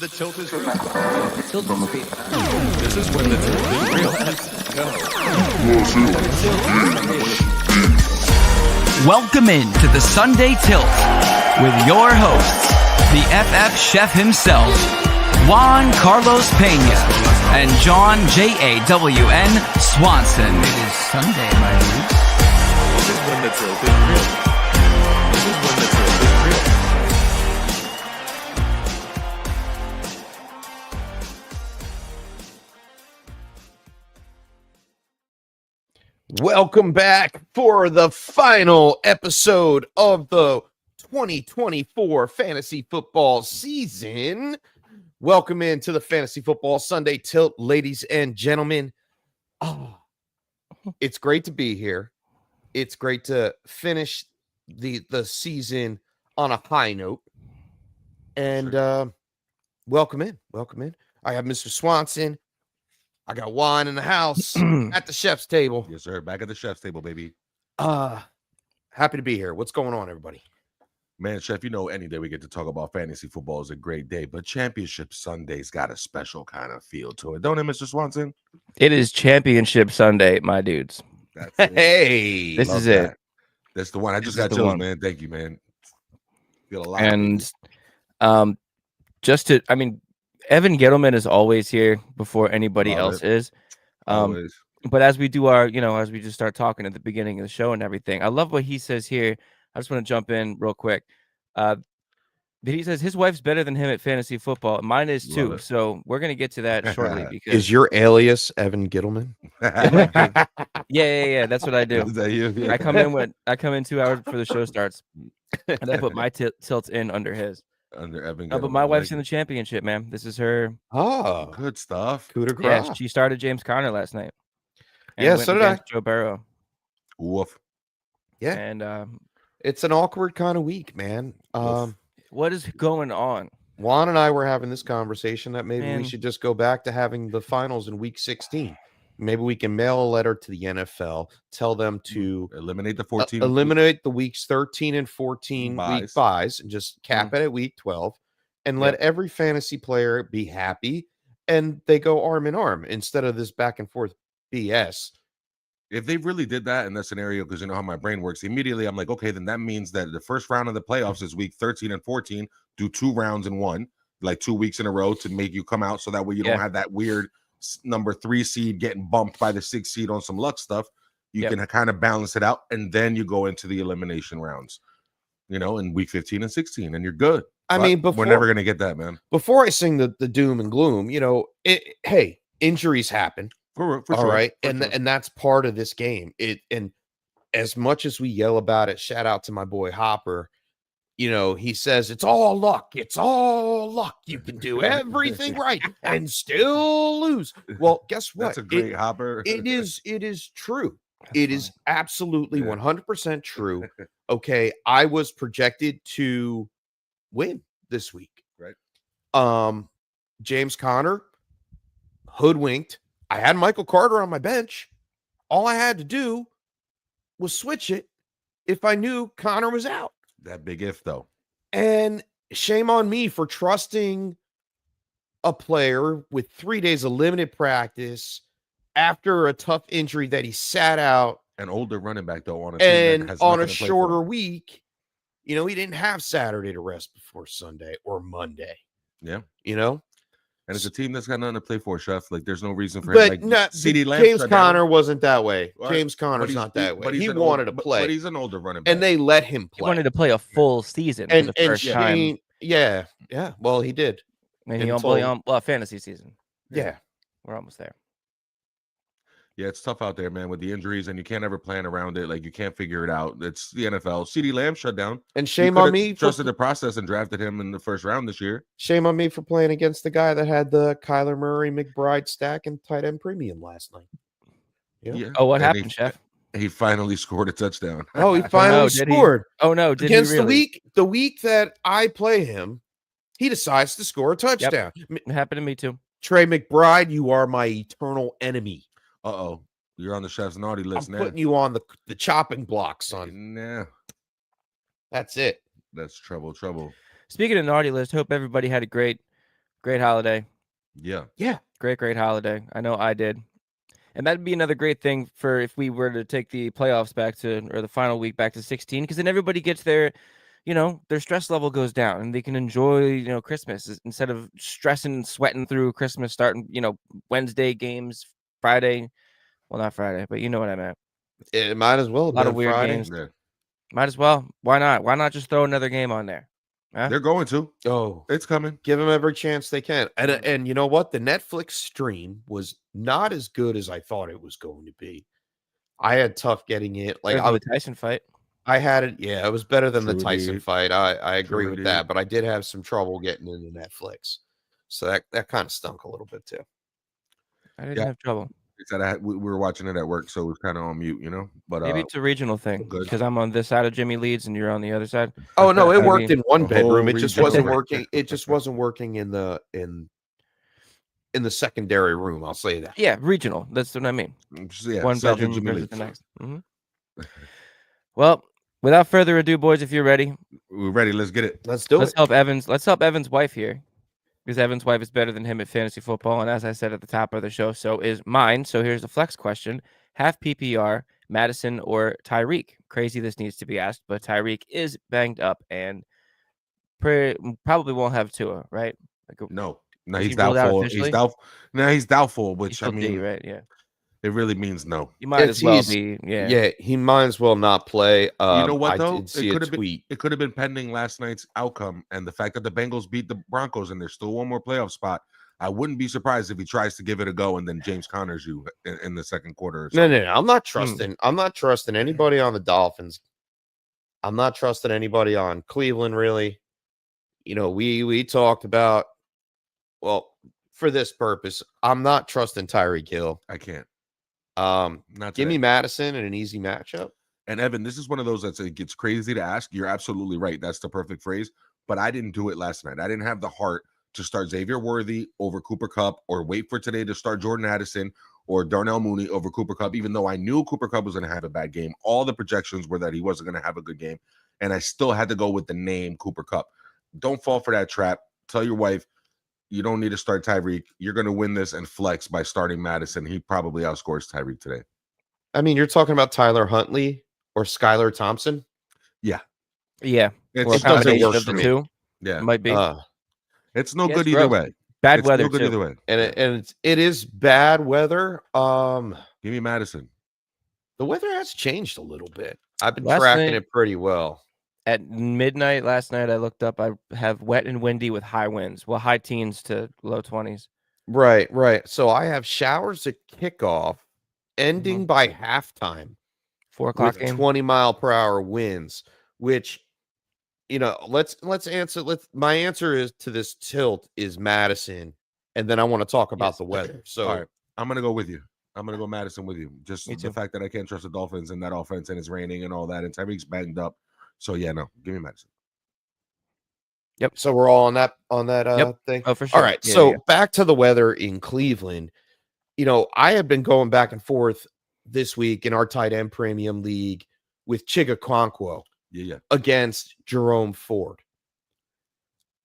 The tilt is real. Tilt is real. This is when the tilt is real. Welcome in to the Sunday Tilt with your hosts, the FF chef himself, Juan Carlos Pena, and John JAWN Swanson. It is Sunday, my dude. This is when the tilt is real. This is when the tilt is real. Welcome back for the final episode of the 2024 fantasy football season. Welcome into the Fantasy Football Sunday Tilt, ladies and gentlemen. Oh, it's great to be here. It's great to finish the season on a high note. And welcome in. Welcome in. I have Mr. Swanson. I got Juan in the house at the chef's table. Yes, sir. Back at the chef's table, baby. Happy to be here. What's going on, everybody? Man, Chef, you know, any day we get to talk about fantasy football is a great day, but Championship Sunday's got a special kind of feel to it, don't it, Mr. Swanson? It is Championship Sunday, my dudes. That's it. Hey, This Love is that. it. That's the one. I just This is got the chills, one. man. Thank you, man. Feel a lot. And Evan Gettleman is always here before anybody Love else it. is. Always. But as we do our, as we just start talking at the beginning of the show and everything, I love what he says here. I just want to jump in real quick. He says his wife's better than him at fantasy football. Mine is Love too. it. So we're gonna get to that shortly because is your alias Evan Gittleman? yeah. That's what I do. Is that you? Yeah. I come in 2 hours before the show starts, and I put my tilt in under his. Under Evan. But my wife's in the championship, man. This is her. Oh, Good stuff. coup de Yeah, grace. she started James Conner last night. and Yeah, went so did I. against Joe Burrow. Woof. Yeah. And It's an awkward kind of week, man. what is going on? Juan and I were having this conversation that maybe Man. we should just go back to having the finals in week 16. Maybe we can mail a letter to the NFL, tell them to Eliminate the 14. eliminate the weeks 13 and 14 week Buys. buys and just cap it at week 12 and let every fantasy player be happy and they go arm in arm instead of this back and forth BS. If they really did that in that scenario, because you know how my brain works, immediately I'm like, okay, then that means that the first round of the playoffs is week 13 and 14. Do 2 rounds in one, like 2 weeks in a row to make you come out, so that way you don't have that weird number 3 seed getting bumped by the 6 seed on some luck stuff. You can kind of balance it out, and then you go into the elimination rounds, in week 15 and 16, and you're good. I mean, we're never gonna get that, man. Before I sing the doom and gloom, hey, injuries happen. For All sure. right. For And sure. and that's part of this game. And as much as we yell about it, shout out to my boy Hopper. He says it's all luck. It's all luck. You can do everything right and still lose. Well, guess what? That's a great hopper. It is true. That's It is funny. absolutely Yeah. 100% true. Okay. I was projected to win this week. Right. James Conner, hoodwinked. I had Michael Carter on my bench. All I had to do was switch it if I knew Connor was out. That big if though. And shame on me for trusting a player with 3 days of limited practice after a tough injury that he sat out An older running back though on a team that and has on a nothing to play shorter for. week. He didn't have Saturday to rest before Sunday or Monday. Yeah. And it's a team that's got nothing to play for, Chef. Like, there's no reason for But him. not CD Lamb James shut down. Conner wasn't that way. Right. James But Conner's he's- not that way. but he's He an wanted old- to play. But he's an older running back. And they let him He play. wanted to play a full season for and the first time, Shane, yeah. Well, he did. and he until- fantasy season. Yeah. We're almost there. Yeah, it's tough out there, man, with the injuries, and you can't ever plan around it. Like, you can't figure it out. It's the NFL. CD Lamb shut down. And You shame coulda on me. Trusted the process and drafted him in the first round this year. Shame on me for playing against the guy that had the Kyler Murray McBride stack and tight end premium last night. Yeah. Oh, what And happened, Chef? He finally scored a touchdown. Oh, he finally did he? scored Oh no, did against he really? the week that I play him. He decides to score a touchdown. It happened to me too. Trey McBride, you are my eternal enemy. Uh-oh. You're on the Chef's naughty list I'm now. putting you on the chopping block, son. Nah, That's it. that's trouble. Speaking of naughty list, hope everybody had a great Great holiday. Yeah. Great holiday. I know I did. And that'd be another great thing for if we were to take the playoffs back to, or the final week back to 16, because then everybody gets their stress level goes down and they can enjoy, Christmas instead of stressing and sweating through Christmas, starting, Wednesday games, Friday. Well, not Friday, but you know what I meant. It might as well A have lot been of weird Friday. games. Yeah. Might as well. Why not? Why not just throw another game on there? Huh? They're going to. Oh, It's coming. give them every chance they can. And you know what? The Netflix stream was not as good as I thought it was going to be. I had tough getting it. Like Better than the Tyson fight. I had it. Yeah, it was better than the True Tyson indeed. fight. I agree True with indeed. that, but I did have some trouble getting into Netflix. So that kind of stunk a little bit too. I didn't Yeah. have trouble. It's that we were watching it at work, so it was kind of on mute, But Maybe it's a regional thing good. because I'm on this side of Jimmy Leeds and you're on the other side. Oh no, it Maybe. worked in one The bedroom. whole It just region. wasn't working. It just wasn't working in the secondary room. I'll say that. Yeah, regional. That's what I mean. Yeah, One South bedroom Jimmy versus Leeds. the next. Well, without further ado, boys, if you're ready, We're ready. Let's get it. Let's do let's it. help Evans. Let's help Evans' wife here, because Evans' wife is better than him at fantasy football. And as I said at the top of the show, so is mine. So here's the flex question: half PPR, Madison or Tyreek? Crazy this needs to be asked, but Tyreek is banged up and probably won't have Tua, right? No, Is he's he ruled out doubtful. officially? He's doubtful. No, he's doubtful, He's which still I mean, D, right? Yeah, it really means no. you might If as well he's- be. Yeah. Yeah, he might as well not play. You know what I though? did see a tweet. It could have been pending last night's outcome and the fact that the Bengals beat the Broncos and there's still one more playoff spot. I wouldn't be surprised if he tries to give it a go and then James Connors you in the second quarter. Or No, something. no, I'm not trusting. I'm not trusting anybody on the Dolphins. I'm not trusting anybody on Cleveland. Really, we talked about. Well, for this purpose, I'm not trusting Tyreek Hill. I can't. Give today. me Madison in an easy matchup. And Evan, this is one of those that it gets crazy to ask. You're absolutely right. That's the perfect phrase. But I didn't do it last night. I didn't have the heart to start Xavier Worthy over Cooper Kupp or wait for today to start Jordan Addison or Darnell Mooney over Cooper Kupp, even though I knew Cooper Kupp was going to have a bad game. All the projections were that he wasn't going to have a good game. And I still had to go with the name Cooper Kupp. Don't fall for that trap. Tell your wife, you don't need to start Tyreek. You're going to win this and flex by starting Madison. He probably outscores Tyreek today. I mean, you're talking about Tyler Huntley or Skylar Thompson. Yeah. It's Well, Or it doesn't combination work of for the me. two. yeah. Might be It's no Yeah, good it's either gross. way. bad It's weather no good too. either way. And it is bad weather. Give me Madison. The weather has changed a little bit. I've been Last tracking night- it pretty well. At midnight last night, I looked up. I have wet and windy with high winds. Well, high teens to low 20s. Right. So I have showers at kickoff, ending by halftime 4 o'clock with game. 20-mile-per-hour winds. Which, let's answer. My answer is to this tilt is Madison, and then I want to talk about Yes. the weather. So All right, I'm gonna go with you. I'm gonna go Madison with you. Just Me the too. fact that I can't trust the Dolphins and that offense and it's raining and all that, and Tyreek's banged up. So yeah, no, give me Madison. So we're all on that Yep. thing. Oh, for sure. All right. Yeah, So yeah. back to the weather in Cleveland. I have been going back and forth this week in our tight end premium league with Chigakonkwo Yeah. against Jerome Ford.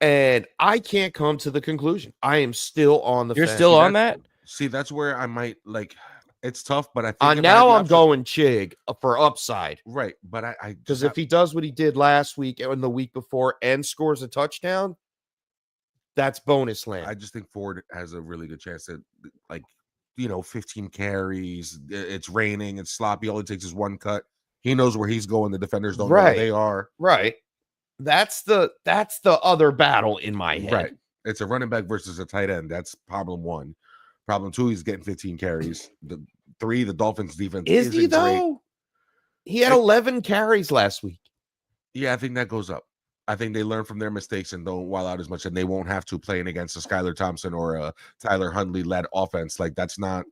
And I can't come to the conclusion. I am still on the You're fence. still on that? See, that's where I might like. It's tough, but I think if I had Now the I'm option- going Chig for upside. right. But I Because just if he does what he did last week and the week before and scores a touchdown, that's bonus land. I just think Ford has a really good chance to 15 carries. It's raining. It's sloppy. All it takes is one cut. He knows where he's going. The defenders don't know where Right. they are. Right. That's the other battle in my head. Right. It's a running back versus a tight end. That's problem one. Problem two, he's getting 15 carries. The Dolphins defense Is isn't he great. though? He had 11 carries last week. Yeah, I think that goes up. I think they learn from their mistakes and don't wild out as much, and they won't have to playing against a Skylar Thompson or a Tyler Huntley led offense. Like that's not.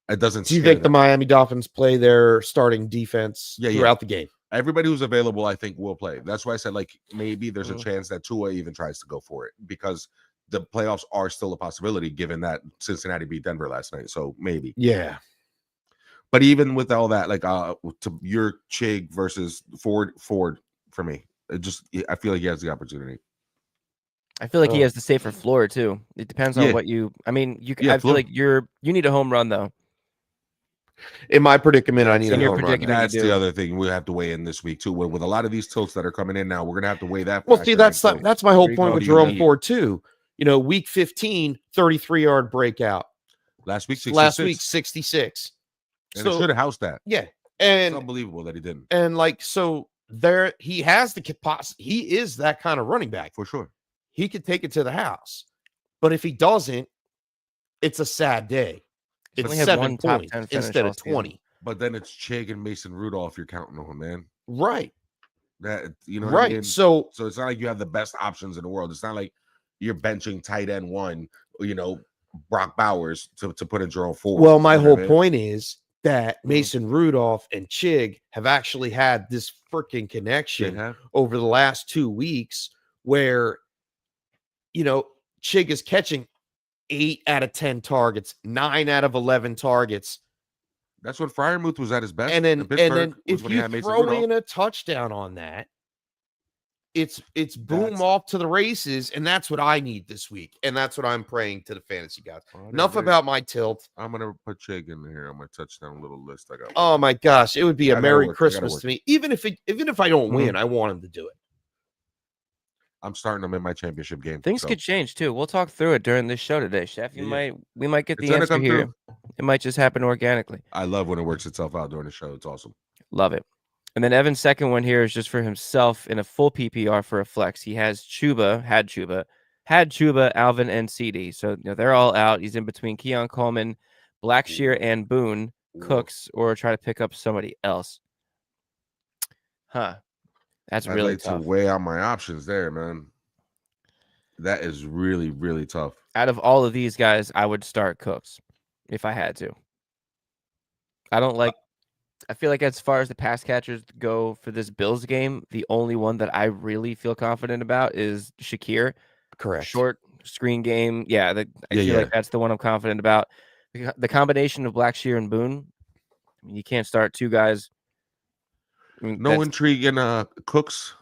It doesn't. Do you scare think the them. Miami Dolphins play their starting defense Yeah. throughout the game? Everybody who's available, I think, will play. That's why I said maybe there's a Mhm. chance that Tua even tries to go for it because the playoffs are still a possibility given that Cincinnati beat Denver last night. So maybe. Yeah. But even with all that, to your Chig versus Ford for me, I feel like he has the opportunity. I feel like he has the safer floor too. It depends on what you. I mean, you. I feel like you need a home run though. In my predicament, I need a home run. That's the other thing we have to weigh in this week too. With a lot of these tilts that are coming in now, we're gonna have to weigh that. Well, see, that's my whole point with Jerome Ford too. You know, week 15, 33-yard breakout. Last week, 66. And it should have housed that. Yeah, and it's unbelievable that he didn't. And like, so there, he has the capacity. He is that kind of running back for sure. He could take it to the house, but if he doesn't, it's a sad day. It's 7 points instead of 20. But then it's Chig and Mason Rudolph you're counting on, man. Right. That you know, right. I mean? So it's not like you have the best options in the world. It's not like you're benching tight end one, you know, Brock Bowers to put in Jerome Ford. Well, my whole point is that Mason Rudolph and Chig have actually had this freaking connection over the last 2 weeks where, you know, Chig is catching 8 out of 10 targets, 9 out of 11 targets. That's when Freiermuth was at his best. And then if you throw in a touchdown on that, it's boom off to the races, and that's what I need this week, and that's what I'm praying to the fantasy gods. Enough about my tilt. I'm gonna put Chig in here on my touchdown little list. I got. Oh my gosh, it would be a Merry Christmas to me. Even if I don't win, I want him to do it. I'm starting them in my championship game. Things could change too. We'll talk through it during this show today, Chef. We might get the answer here. It might just happen organically. I love when it works itself out during the show. It's awesome. Love it. And then Evan's second one here is just for himself in a full PPR for a flex. He has had Chuba, Alvin, and CD. So they're all out. He's in between Keon Coleman, Blackshear, and Boone, Cooks, or try to pick up somebody else. That's really tough. To weigh out my options there, man. That is really, really tough. Out of all of these guys, I would start Cooks if I had to. I feel like as far as the pass catchers go for this Bills game, the only one that I really feel confident about is Shakir. Correct. Short screen game. Yeah, I feel like that's the one I'm confident about. The combination of Blackshear and Boone, you can't start two guys. No intrigue in Cooks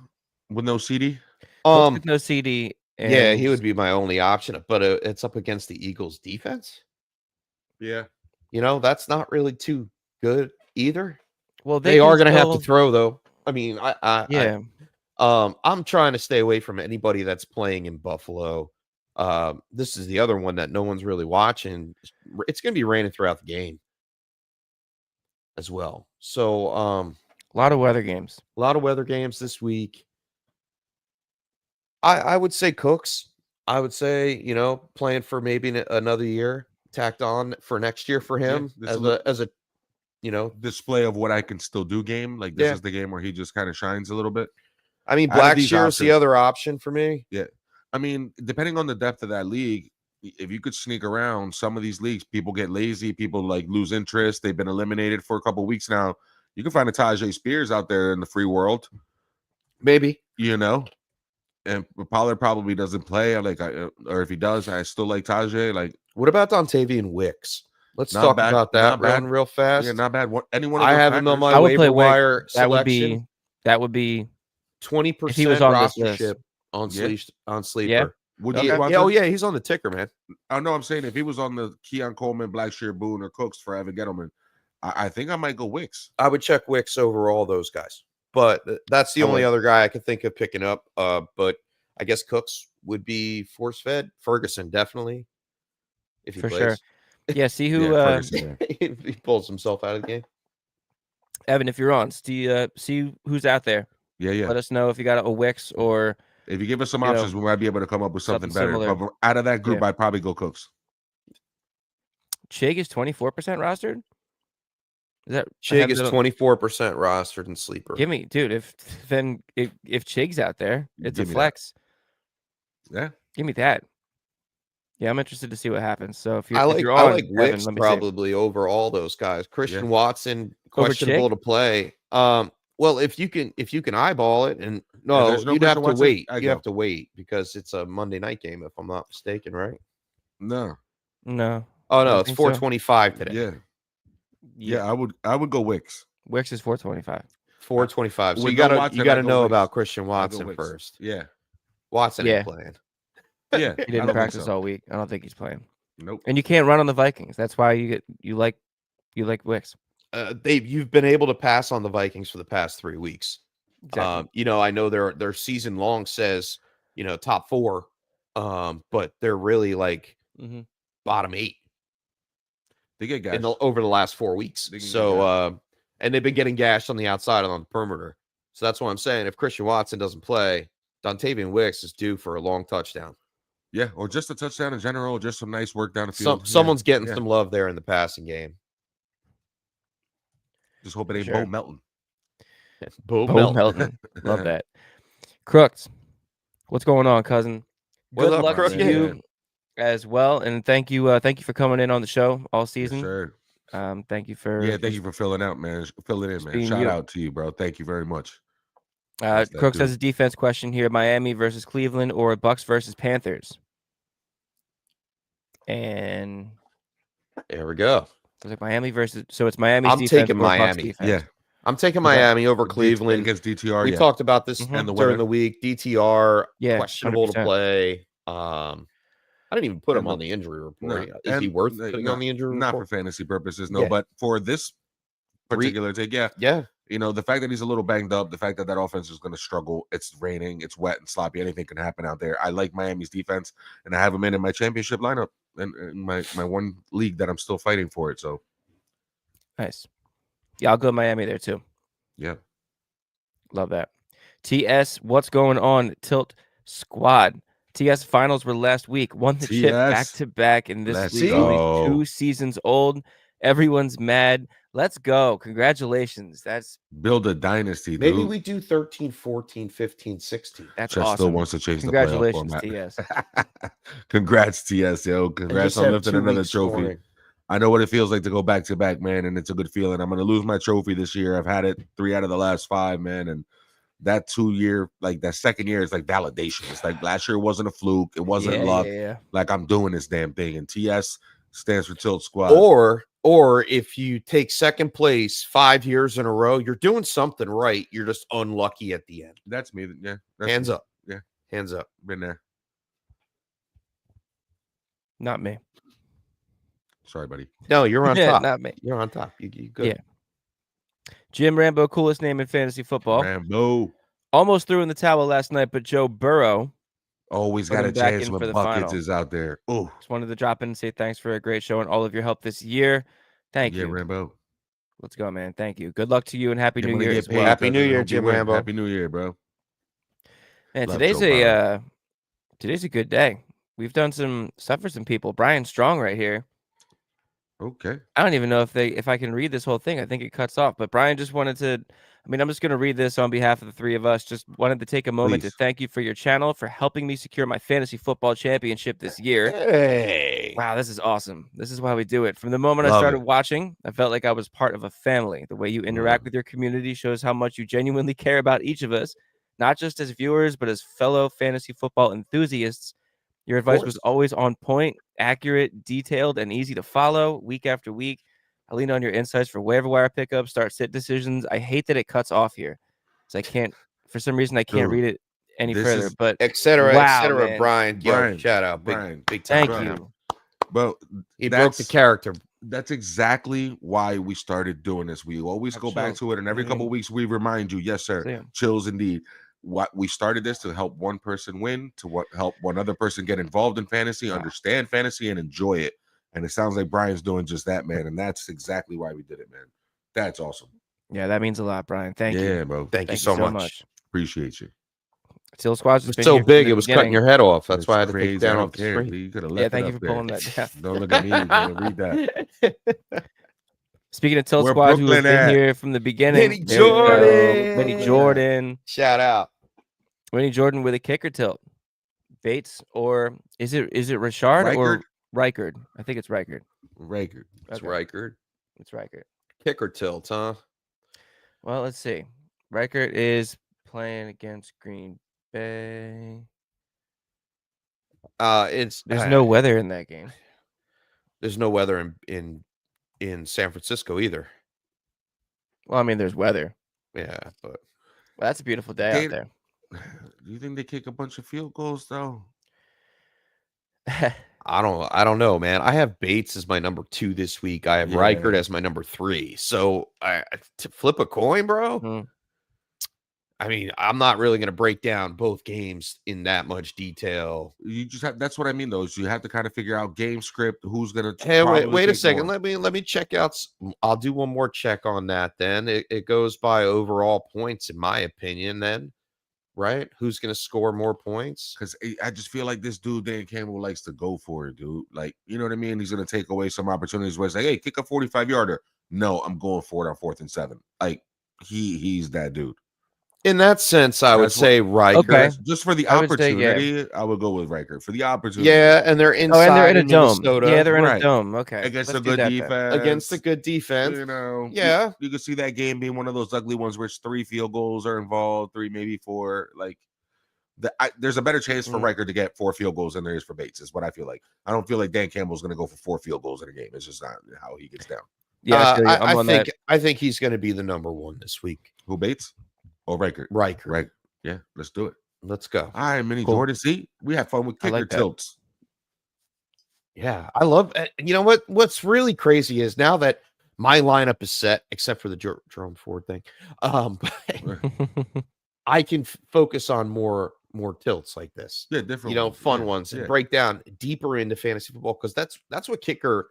with no CD? With no CD. Yeah, he would be my only option, but it's up against the Eagles defense. Yeah. That's not really too good either. Well, they are going to have to throw though. I mean, I'm trying to stay away from anybody that's playing in Buffalo. This is the other one that no one's really watching. It's going to be raining throughout the game as well. So, a lot of weather games. A lot of weather games this week. I would say Cooks. I would say, playing for maybe another year tacked on for next year for him as a display of what I can still do game. Like this is the game where he just kind of shines a little bit. I mean, Blackshear is the other option for me. Yeah. I mean, depending on the depth of that league, if you could sneak around some of these leagues, people get lazy, people lose interest. They've been eliminated for a couple of weeks now. You can find a Tajay Spears out there in the free world. Maybe. And Pollard probably doesn't play. Or if he does, I still like Tajay. What about Dontavian Wicks? Let's talk about that real fast. Yeah, not bad. Anyone? I have him on my waiver wire selection. That would be 20% rostership on Sleeper. Yeah. Would you? Oh yeah, he's on the ticker, man. I know. I'm saying if he was on the Keon Coleman, Blackshear, Boone, or Cooks for Evan Gettleman, I think I might go Wicks. I would check Wicks over all those guys, but that's the only other guy I could think of picking up. But I guess Cooks would be force fed. Ferguson definitely, if he plays. Sure. Yeah, see who he pulls himself out of the game. Evan, if you're on, see who's out there. Yeah. Let us know if you got a Wicks or if you give us some options, we might be able to come up with something better. Similar. But out of that group, I'd probably go Cooks. Chig is 24% rostered. Is that Chig is 24% rostered in Sleeper? Give me, dude. If Chig's out there, it's a flex. Yeah, give me that. Yeah, I'm interested to see what happens. So if you're, I like Wicks probably over all those guys. Christian Watson questionable to play. Well, if you can eyeball it, and no you'd have to wait. You have to wait because it's a Monday night game, if I'm not mistaken, right? No. Oh no, it's 425 today. Yeah, I would go Wicks. Wicks is 425. 425. So you gotta know about Christian Watson first. Yeah. Watson ain't playing. Yeah, He I didn't don't think practice so. all week. I don't think he's playing. Nope. And you can't run on the Vikings. That's why you like Wicks. You've been able to pass on the Vikings for the past 3 weeks. Exactly. I know their season long says, top 4, but they're really like Mm-hmm. bottom 8 They get gashed. over the last 4 weeks. They can get So, and they've been getting gashed on the outside and on the perimeter. So that's what I'm saying. If Christian Watson doesn't play, Dontavian Wicks is due for a long touchdown. Yeah, or just a touchdown in general, just some nice work down the field. Someone's getting Yeah. some love there in the passing game. Just hope it ain't Sure. Bo Melton. Bo Melton. Melton. Love that. Crooks, what's going on, cousin? What's Good up, luck Crook? to Yeah. you as well, and thank you for coming in on the show all Yes, season. sir. Thank you for Thank you for filling out, man. Filling in, man. being Shout you. out to you, bro. Thank you very much. Yes, that Crooks dude. has a defense question here: Miami versus Cleveland or Bucks versus Panthers. And There we go. it's like Miami versus. So it's Miami's I'm defense taking or Bucks Miami. defense. Yeah, I'm taking Miami over Cleveland. against DTR. We Yeah, talked about this Mhm. and the during weather. the week. DTR, Yeah, questionable 100%. to play. I didn't even put him And on the injury report. No, Is he and worth no, putting not- on the injury Not for report? fantasy purposes, no. Yeah. But for this particular take, yeah, Yeah. the fact that he's a little banged up, the fact that that offense is going to struggle. It's raining, it's wet and sloppy. Anything can happen out there. I like Miami's defense, and I have him in my championship lineup and my one league that I'm still fighting for it. So Nice. Yeah, I'll go Miami there too. yeah, Love that. TS, what's going on? Tilt Squad. TS finals were last week. Won the chip back TS, to back, and this let's league go. only 2 seasons old. Everyone's mad. Let's go. Congratulations. That's build a dynasty, Maybe dude. we do 13, 14, 15, 16. that's Chess still awesome. wants to change the playoff Congratulations, format. TS. Congrats, TS, yo. And Congrats just on have lifting 2 another weeks trophy. scoring. I know what it feels like to go back to back, man, and it's a good feeling. I'm going to lose my trophy this year. I've had it 3 out of the last 5, man, and that 2-year, like that second year is like validation. It's like last year wasn't a fluke. It wasn't luck. Yeah. Like I'm doing this damn thing. And TS stands for Tilt Squad. Or if you take second place 5 years in a row, you're doing something right. You're just unlucky at the end. That's me. Yeah. That's Hands me. up. Yeah. Hands up. Been there. Not me. Sorry, buddy. No, you're on Yeah, top. not me. You're on top. You good. Yeah. Jim Rambo, coolest name in fantasy football. Rambo. Almost threw in the towel last night, but Joe Burrow Always Put got him a back chance in when for the Buckets final. is out there. Oh, just wanted to drop in and say thanks for a great show and all of your help this year. Thank yeah, you. Rambo. Let's go, man. Thank you. Good luck to you and happy You're New gonna Year get as paid, well. Happy New cousin. Year, Hope you Jim win. Rambo. Happy New Year, bro. Man, Love today's Joe Burrow. a good day. We've done some stuff for some people. Brian Strong right here. Okay. I don't even know if I can read this whole thing. I think it cuts off. But Brian just wanted to. I'm just going to read this on behalf of the 3 of us. Just wanted to take a moment to Please. thank you for your channel for helping me secure my fantasy football championship this year. Hey. Wow, this is awesome. This is why we do it. From the moment I Love started it. watching, I felt like I was part of a family. The way you interact with your community shows how much you genuinely care about each of us, not just as viewers, but as fellow fantasy football enthusiasts. Your advice was always on point, accurate, detailed, and easy to follow week after week. I lean on your insights for waiver wire pickups, start sit decisions. I hate that it cuts off here. So for some reason, I can't Dude, read it any this further. is- But Et cetera, wow, et cetera. man. Brian, Brian, shout out. Brian, Big time. Thank Brian. you. But He broke the character. that's exactly why we started doing this. We always go back to it, and every couple of weeks we remind you, yes, sir. Damn. Chills indeed. What we started this to help one person win, to help one other person get involved in fantasy, understand fantasy, and enjoy it. And it sounds like Brian's doing just that, man. And that's exactly why we did it, man. That's awesome. Yeah, that means a lot, Brian. Thank you. Yeah, bro. Thank you so much. Appreciate you. Till Squad's It just was been so here from big, the it was cutting beginning. your head off. That's It's why I had to crazy. take it down I off don't the care. screen. You could have Yeah, left thank it you up for there. pulling that down. Don't look at me, man. Read that. Speaking of Till Where Squad, who has Brooklyn been at? here from the beginning. Vinny There we go. Jordan. Vinny Jordan. Shout out. Vinny Jordan with a kicker tilt. Bates or is it Richard or Reichard? I think it's Reichard. Reichard. It's Okay. Reichard. It's Reichard. Kicker tilt, huh? Well, let's see. Reichard is playing against Green Bay. There's There's no weather in that game. There's no weather in San Francisco either. Well, there's weather. Yeah, but Well, that's a beautiful day out there. Do you think they kick a bunch of field goals though? I don't know, man. I have Bates as my number 2 this week. I have Reichert as my number 3. So to flip a coin, bro. Mm. I mean, I'm not really going to break down both games in that much detail. You just have, that's what I mean, though. Is you have to kind of figure out game script, who's going to. Hey, wait a second. Let me check out. I'll do one more check on that. Then it goes by overall points, in my opinion. Then, right? Who's going to score more points? Because I just feel like this dude Dan Campbell likes to go for it, dude. Like, you know what I mean? He's going to take away some opportunities where it's like, hey, kick a 45-yarder. No, I'm going for it on 4th and 7. Like he's that dude. In that sense, I would say Reichert. Okay. Just for the I would say, opportunity, I would go with Reichert. For the opportunity. Yeah, and they're inside and they're in a dome. Minnesota. Yeah, they're in Right. a dome. Okay. Against Let's a do good that defense. then. Against a good defense. You know, yeah. You can see that game being one of those ugly ones where it's 3 field goals are involved, 3, maybe 4. Like, there's a better chance for Reichert to get 4 field goals than there is for Bates, is what I feel like. I don't feel like Dan Campbell's going to go for 4 field goals in a game. It's just not how he gets down. Yeah, I think he's going to be the number 1 this week. Who, Bates? Oh, Reichert. Reichert. Yeah, let's do it. Let's go. All right, Mini Jordan. See, we have fun with kicker tilts. Yeah, I love it. You know what's really crazy is now that my lineup is set, except for the Jerome Ford thing, I can focus on more tilts like this. Yeah, different. Fun ones, and break down deeper into fantasy football, because that's what kicker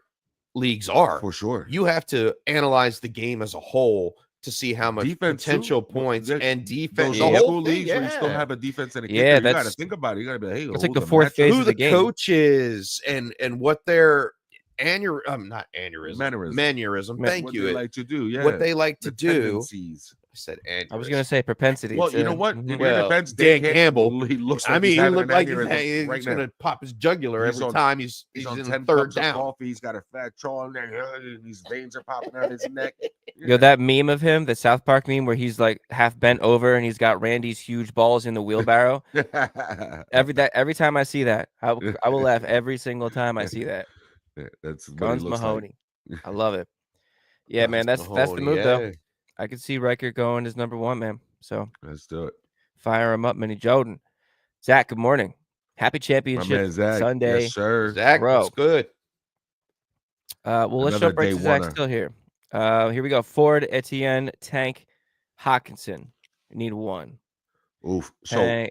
leagues are. For sure. You have to analyze the game as a whole to see how much defense potential too. points and defense. Those old school leagues where you still have a defense and a kicker. You got to think about it. You got to be like, hey, it's like the 4th phase who of the the game. coach is and what their not aneurysm. Mannerism. Thank what you. They like to do. Yeah. What they like to do. Tendencies. I said aneurysm. I was going to say propensity. Well, you know what? In Well, defense, Dan Campbell. He looks. Like he looked like he's right going to pop his jugular every time he's on in 10 third cups of down. coffee. He's got a fat jaw in there. And these veins are popping out his neck. Yo, that meme of him, the South Park meme where he's like half bent over and he's got Randy's huge balls in the wheelbarrow. Every time I see that, I will laugh every single time I see that. Yeah, that's Guns Mahoney. Like. I love it. Yeah, man, that's the move though. I could see Reichert going as number 1, man. So let's do it. Fire him up, Mini Jordan. Zach, good morning. Happy championship Sunday. Yes, sir. Zach, that's good. Well, let's jump right to Zach still here. Here we go. Ford, Etienne, Tank, Hawkinson. You need 1. Oof. So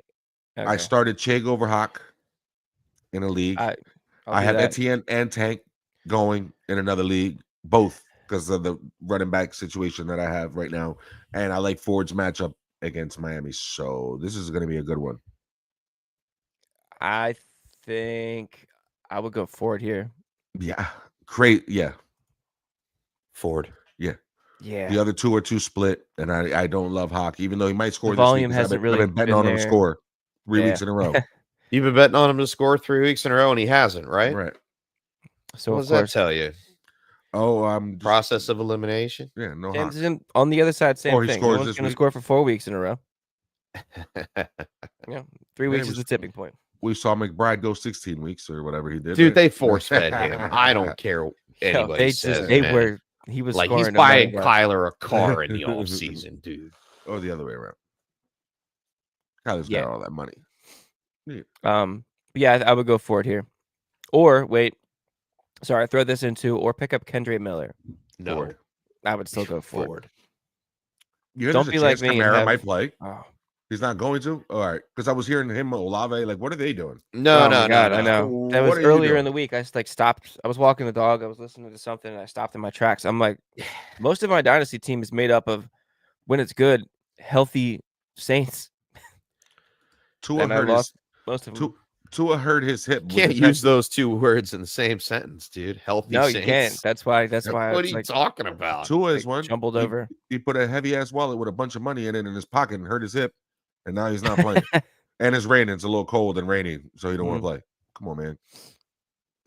I started Chig over Hawk in a league. I have Etienne and Tank going in another league, both because of the running back situation that I have right now. And I like Ford's matchup against Miami. So this is going to be a good one. I think I would go Ford here. Yeah. Great. Yeah. Ford. Yeah. Yeah. The other 2 are too split. And I don't love Hawk, even though he might score the this volume week. Hasn't really I've been betting on him to score 3 weeks in a row. You've been betting on him to score 3 weeks in a row, and he hasn't, right? Right. So what does that tell you? Oh, process of elimination. Yeah, no. On the other side, same thing. No one's going to score for 4 weeks in a row. 3 weeks is the tipping point. We saw McBride go 16 weeks or whatever he did. Dude, they force fed him. I don't care anybody says. He was like scoring he's buying Kyler a car in the off season, dude. Or the other way around. Kyler's got all that money. Yeah, I would go for it here. Or wait, sorry, throw this into or pick up Kendrick Miller. No, Ford. I would still go Ford. Don't be like me. Kamara might play. Oh. He's not going to. All right, because I was hearing him Olave. Like, what are they doing? No. I know. That was earlier in the week. I just stopped. I was walking the dog. I was listening to something, and I stopped in my tracks. I'm like, most of my dynasty team is made up of, when it's good, healthy Saints. Tua hurt his, most of them. Tua hurt his hip. You can't use those 2 words in the same sentence, dude. Healthy. No, Saints. You can't. That's why. What are you talking about? Tua is one jumbled over. He put a heavy ass wallet with a bunch of money in it in his pocket and hurt his hip, and now he's not playing. And it's raining. It's a little cold and raining, so he don't want to play. Come on, man.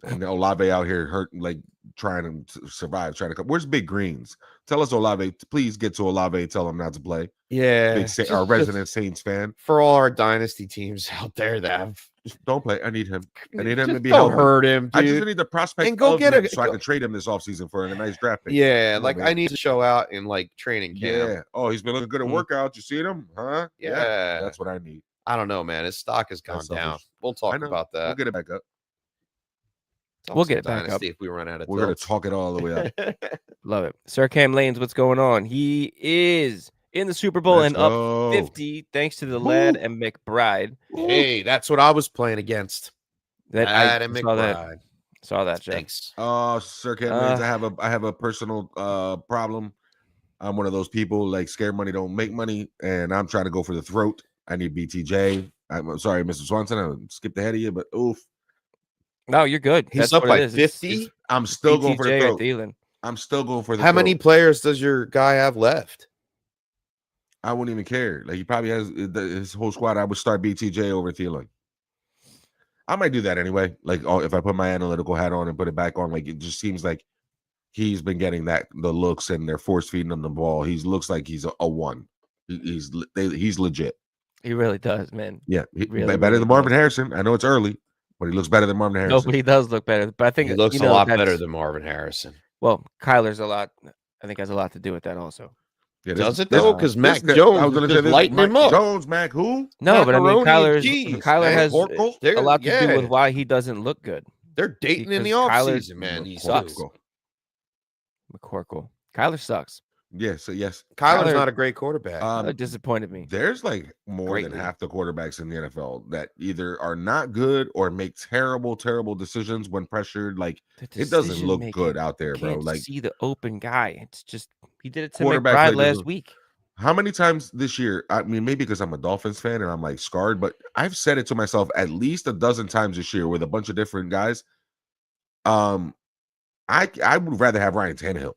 And Olave out here hurt, like trying to survive, trying to come. Where's Big Greens? Tell us, Olave. Please get to Olave. Tell him not to play. Yeah, our resident Saints fan. For all our dynasty teams out there that have, don't play. I need him. I need him to be. Don't hurt him, dude. I just need the prospect and go get so I can trade him this offseason for a nice draft pick. Yeah, like I need to show out in like training camp. Yeah. Oh, he's been looking good at workouts. You seen him, huh? Yeah, that's what I need. I don't know, man. His stock has gone down. We'll talk about that. We'll get it back up. Talk We'll some get it back up. Dynasty if we run out of We're gonna tilts. talk it all the way up. Love it. Sir Cam Lanes, what's going on? He is in the Super Bowl Let's and go. up 50 thanks to the lad and McBride. Hey, that's what I was playing against. That Lad I and saw that. McBride. Saw that, Jeff. Thanks. Sir Cam Lanes, I have a personal problem. I'm one of those people like scared money don't make money, and I'm trying to go for the throat. I need BTJ. I'm sorry, Mr. Swanson. I skipped ahead of you, but oof. No, you're good. He's That's up what by it is. 50. I'm still going for the BTJ or throat. Thielen. I'm still going for the How throat. many players does your guy have left? I wouldn't even care. Like he probably has his whole squad. I would start BTJ over Thielen. I might do that anyway. Like if I put my analytical hat on and put it back on, like it just seems like he's been getting the looks and they're force feeding him the ball. He looks like he's a one. He's legit. He really does, man. Yeah, Really, better really than Marvin does. Harrison. I know it's early, but he looks better than Marvin Harrison. Nobody does look better, but I think He looks you a know, lot better that's- than Marvin Harrison. Well, Kyler's a lot. I think has a lot to do with that also. Yeah, Does it though? Because Mac I Jones was gonna is say just this, lighting Mike him up. Jones, Mac who? No, but I mean, Macaroni and cheese, Kyler man. has Porkle. a lot to do Yeah. with why he doesn't look good. They're dating in the Because Kyler offseason, man. These sucks. two. McCorkle. Kyler sucks. Yes, yes. Kyler's Kyler- not a great quarterback. Kyler disappointed me. There's like more Greatly. than half the quarterbacks in the NFL that either are not good or make terrible decisions when pressured. Like The it doesn't look decision-making, good out there, bro. Can't Like see the open guy. It's just he did it to Quarterback McBride play last doesn't- week. how many times this year? I mean, maybe because I'm a Dolphins fan and I'm like scarred, but I've said it to myself at least a dozen times this year with a bunch of different guys. I would rather have Ryan Tannehill.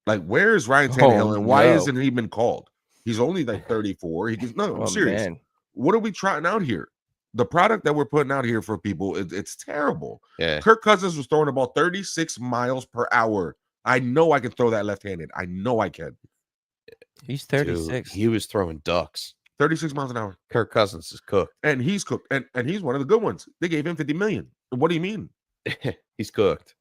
Like, where is Ryan Tannehill and why no. isn't he been called? He's only like 34. He gets no. I'm Oh, serious. man. What are we trying out here? The product that we're putting out here for people, it's terrible. Yeah. Kirk Cousins was throwing the ball 36 miles per hour. I know I can throw that left-handed. I know I can. He's Dude, 36. he was throwing ducks. 36 miles an hour. Kirk Cousins is cooked. And he's cooked. And he's one of the good ones. They gave him 50 million. What do you mean? He's cooked.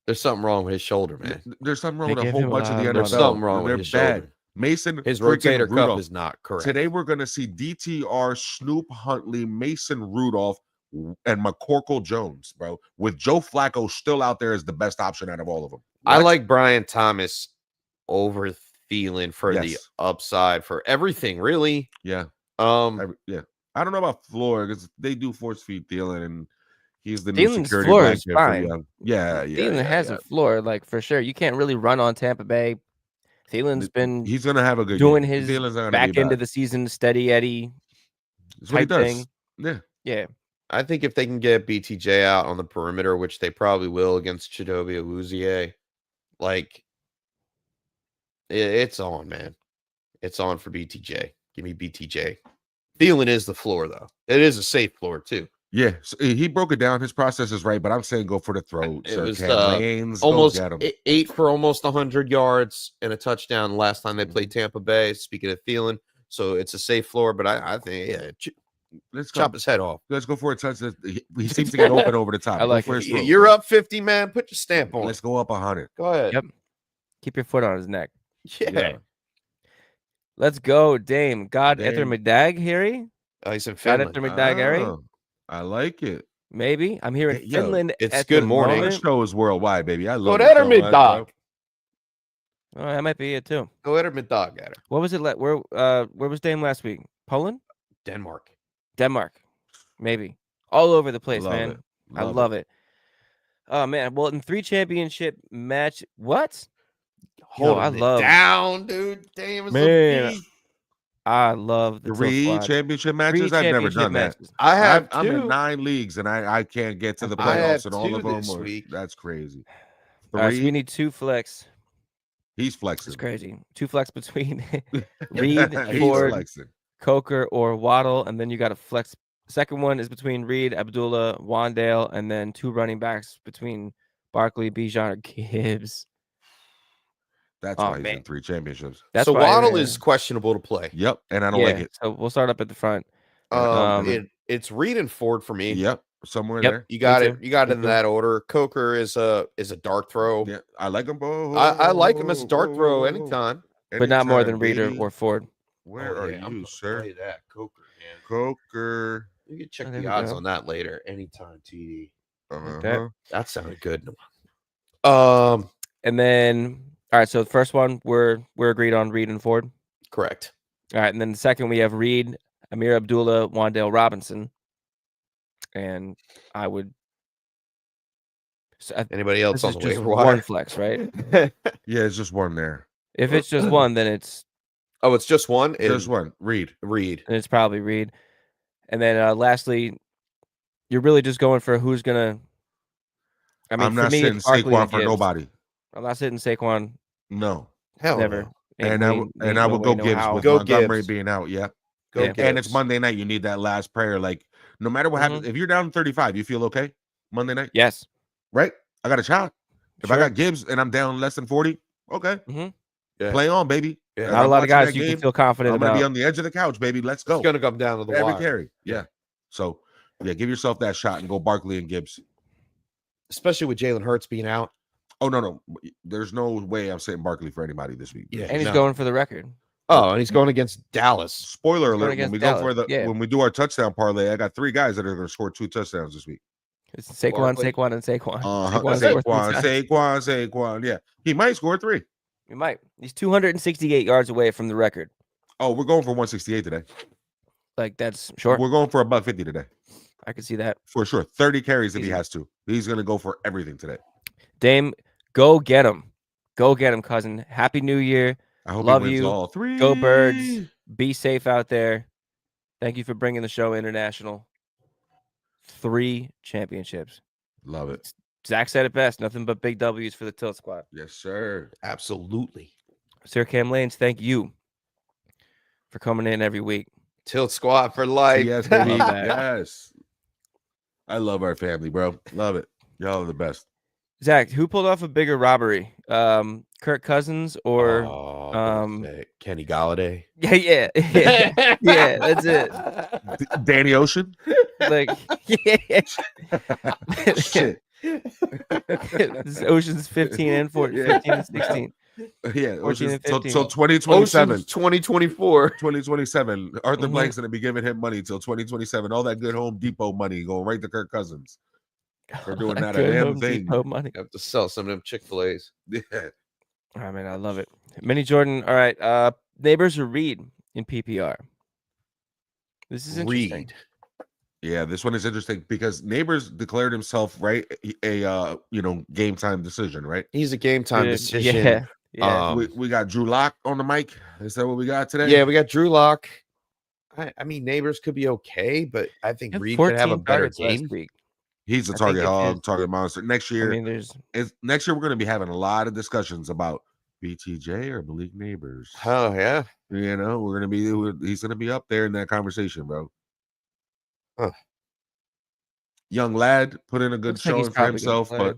There's something wrong with his shoulder, man. There's something wrong They with a gave whole him a bunch of lot the of NFL. There's something wrong They're with his bad. shoulder. Mason, His freaking rotator cuff Rudolph. is not correct. Today we're going to see DTR, Snoop Huntley, Mason Rudolph, and McCorkle Jones, bro. With Joe Flacco still out there as the best option out of all of them. I What? like Brian Thomas over Thielen for the Yes. upside for everything, really. Yeah. Yeah. I don't know about floor because they do force feed Thielen, and he's the Thielen's new security floor blanket is for fine. young. Yeah. Thielen has a floor, like for sure. You can't really run on Tampa Bay. Thielen's been He's gonna have a good doing game. his Thielen's not gonna back be end bad. of the season steady Eddie That's what he type does. thing. Yeah. Yeah. I think if they can get BTJ out on the perimeter, which they probably will against Chidobe Awuzie, like it's on, man. It's on for BTJ. Give me BTJ. Thielen is the floor, though. It is a safe floor, too. Yeah, so he broke it down. His process is right, but I'm saying go for the throat. It was, Lanes, Almost go get him. 8 for almost 100 yards and a touchdown last time they played Tampa Bay. Speaking of Thielen, so it's a safe floor, but I think Let's go. chop his head off. Let's go for a touch. He seems to get open over the top. I like Go for it. his throat. You're up 50, man. Put your stamp on. Let's go up 100. Go ahead. Yep. Keep your foot on his neck. Yeah. Let's go, Dame. God Dame. Ether McDag, Harry? Oh, he's in God Finland. Ether McDag, Harry? Oh, I like it. Maybe. I'm here in Yo, Finland. it's at good the morning. This moment. show is worldwide, baby. I love Go it to so much, bro. dog. Oh, that might be it too. Go ahead and dog at her. What was it? Where was Dame last week? Poland? Denmark. Denmark. Maybe. All over the place, Love man. it. I love it. Oh man. Well, in 3 championship match. What? Hold I it love- down, dude. Damn, it's Man, a beast. I love the Tilt 3 Squad. championship 3 matches. I've never championship done that. matches. I have I'm in two. 9 leagues and I can't get to the I have playoffs and all 2 of them. this Or, week. that's crazy. All right, so 3. we need 2 flex. He's It's flexing. crazy. 2 flex between Reed, He's Ford, flexing. Coker, or Waddle, and then you got a flex. Second one is between Reed, Abdullah, Wandale, and then 2 running backs between Barkley, Bijan, or Gibbs. That's Oh, why he's man. in 3 championships. That's so why, Waddle is questionable to play. Yep, and I don't like yeah, it. So we'll start up at the front. It's Reed and Ford for me. Yep, somewhere Yep. there. You got Me it. too. You got Me it in too. that order. Coker is a dark throw. Yeah, I like him both. I like him as a dark throw anytime. But not more than Anytime, Reed baby. or Ford. Where Oh, are yeah, I'm you, gonna sir? play that Coker, man. Coker. You can check Oh, there the we odds go. on that later. Anytime TD. Like that. Uh-huh. That sounded good. And then, all right. So the first one we're agreed on Reed and Ford. Correct. All right, and then the second we have Reed, Amir Abdullah, Wandale Robinson, and I would. Anybody else This on is the just waiver one wire? flex, right? Yeah, it's just one there. If it's just one, then it's Oh, it's just one. Just one. Reed. probably Reed. And then lastly, you're really just going for who's gonna. I mean, I'm for not me, sitting it's Barkley Saquon and for Gibbs. nobody. I'm not sitting Saquon. No. Hell Never. no. Ain't I way- ain't would no go way, no Gibbs how. with Go Montgomery Gibbs. being out. Yeah. Go Yeah. Gibbs. And it's Monday night. You need that last prayer. Like, no matter what happens, if you're down 35, you feel okay Monday night? Yes. Right? I got a shot. If I Sure. got Gibbs and I'm down less than 40, okay. Mhm. Yeah. Play on, baby. Yeah. If Not a I'm lot of watching guys that you game, can feel confident I'm going to be about. on the edge of the couch, baby. Let's go. It's gonna come down to the Every wire. carry. Yeah. So, yeah, give yourself that shot and go Barkley and Gibbs. Especially with Jalen Hurts being out. Oh, no. There's no way I'm sitting Barkley for anybody this week. Yeah. And he's No. going for the record. Oh, and he's going against Dallas. Spoiler He's going alert, when against we Dallas. go for Yeah. when we do our touchdown parlay, I got 3 guys that are going to score 2 touchdowns this week. It's Saquon, Barkley. Saquon, and Saquon. Saquon. Yeah. He might score 3. He might. He's 268 yards away from the record. Oh, we're going for 168 today. Like, that's sure. We're going for $150 today. I can see that. For sure. 30 carries if he Easy. has to. He's going to go for everything today. Dame, go get him. Go get him, cousin. Happy New Year. I hope Love he wins you. all 3. Go Birds. Be safe out there. Thank you for bringing the show international. 3 championships. Love it. Zach said it best. Nothing but big W's for the Tilt Squad. Yes, sir. Absolutely. Sir Cam Lanes, thank you for coming in every week. Tilt Squad for life. Yes, baby. Love that. Yes. I love our family, bro. Love it. Y'all are the best. Zach, who pulled off a bigger robbery? Kirk Cousins or Kenny Galladay. yeah. Yeah, that's it. Danny Ocean? Like, yeah. Shit. This is Ocean's 15 and 14, Yeah. 15 and 16. Yeah. 14 Ocean, and so 15. 2027. Ocean's 2024. 2027. Arthur Mhm. Blank's going to be giving him money till 2027. All that good Home Depot money going right to Kirk Cousins. For doing that Good damn Home thing. Depot money. I have to sell some of them Chick-fil-A's. Yeah. I mean, I love it. Mini Jordan. All right. Neighbors or Reed in PPR. This is interesting. Reed. Yeah, this one is interesting because Neighbors declared himself a game time decision, right? He's a game time decision. Yeah. Yeah. We got Drew Lock on the mic. Is that what we got today? Yeah, we got Drew Lock. I mean, Neighbors could be okay, but I think Had Reed could have a 14 better targets last game. week. He's a I target think if hog, his- target monster. Next year, I mean, there's next year we're going to be having a lot of discussions about BTJ or Malik Neighbors. Oh yeah. You know, he's going to be up there in that conversation, bro. Huh. Young lad put in a good Looks like he's showing for probably gonna himself, play.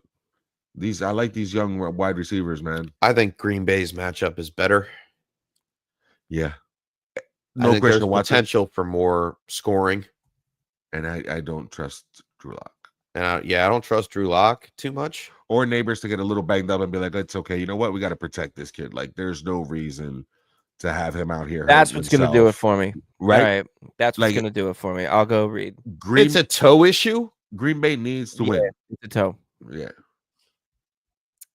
but I like these young wide receivers, man. I think Green Bay's matchup is better. Yeah, I no think question. there's Watch it. potential for more scoring. And I don't trust Drew Lock And I don't trust Drew Lock too much. or Neighbors to get a little banged up and be like, it's okay. You know what? We got to protect this kid. Like, there's no reason to have him out here. that's hurting what's gonna do it himself, for me. right? All right. That's what's Like- gonna do it for me. I'll go Reed. Green It's a toe issue. Green Bay needs to Yeah. win. It's a toe. Yeah.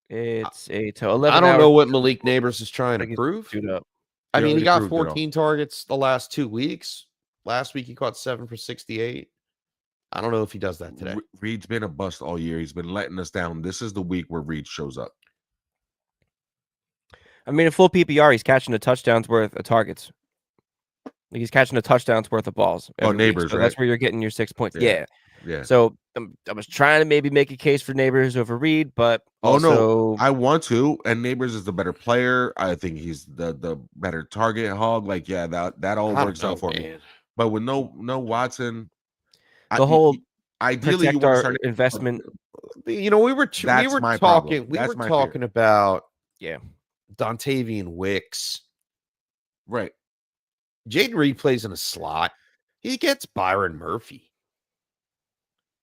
It's a toe. 11 I don't know hours what Malik Neighbors is trying I to think prove. shoot up. I He mean, he already got proved it all. 14 targets the last 2 weeks. Last week he caught 7 for 68. I don't know if he does that today. Reed's been a bust all year. He's been letting us down. This is the week where Reed shows up. I mean, in full PPR, he's catching a touchdown's worth of targets. Like, he's catching a touchdown's worth of balls. Oh, every week, Neighbors, so that's right? where you're getting your 6 points. Yeah. Yeah. Yeah. So I was trying to maybe make a case for Neighbors over Reed, but Oh, no. also, I want to, and Neighbors is the better player. I think he's the better target hog. Like, yeah, that all I don't works out know, for me. man. But with no Watson, The whole ideally you protect want to our start investment. You know, we were That's my problem. talking. We That's were my talking about Yeah. Dontavian Wicks. right. Jaden Reed plays in a slot. He gets Byron Murphy.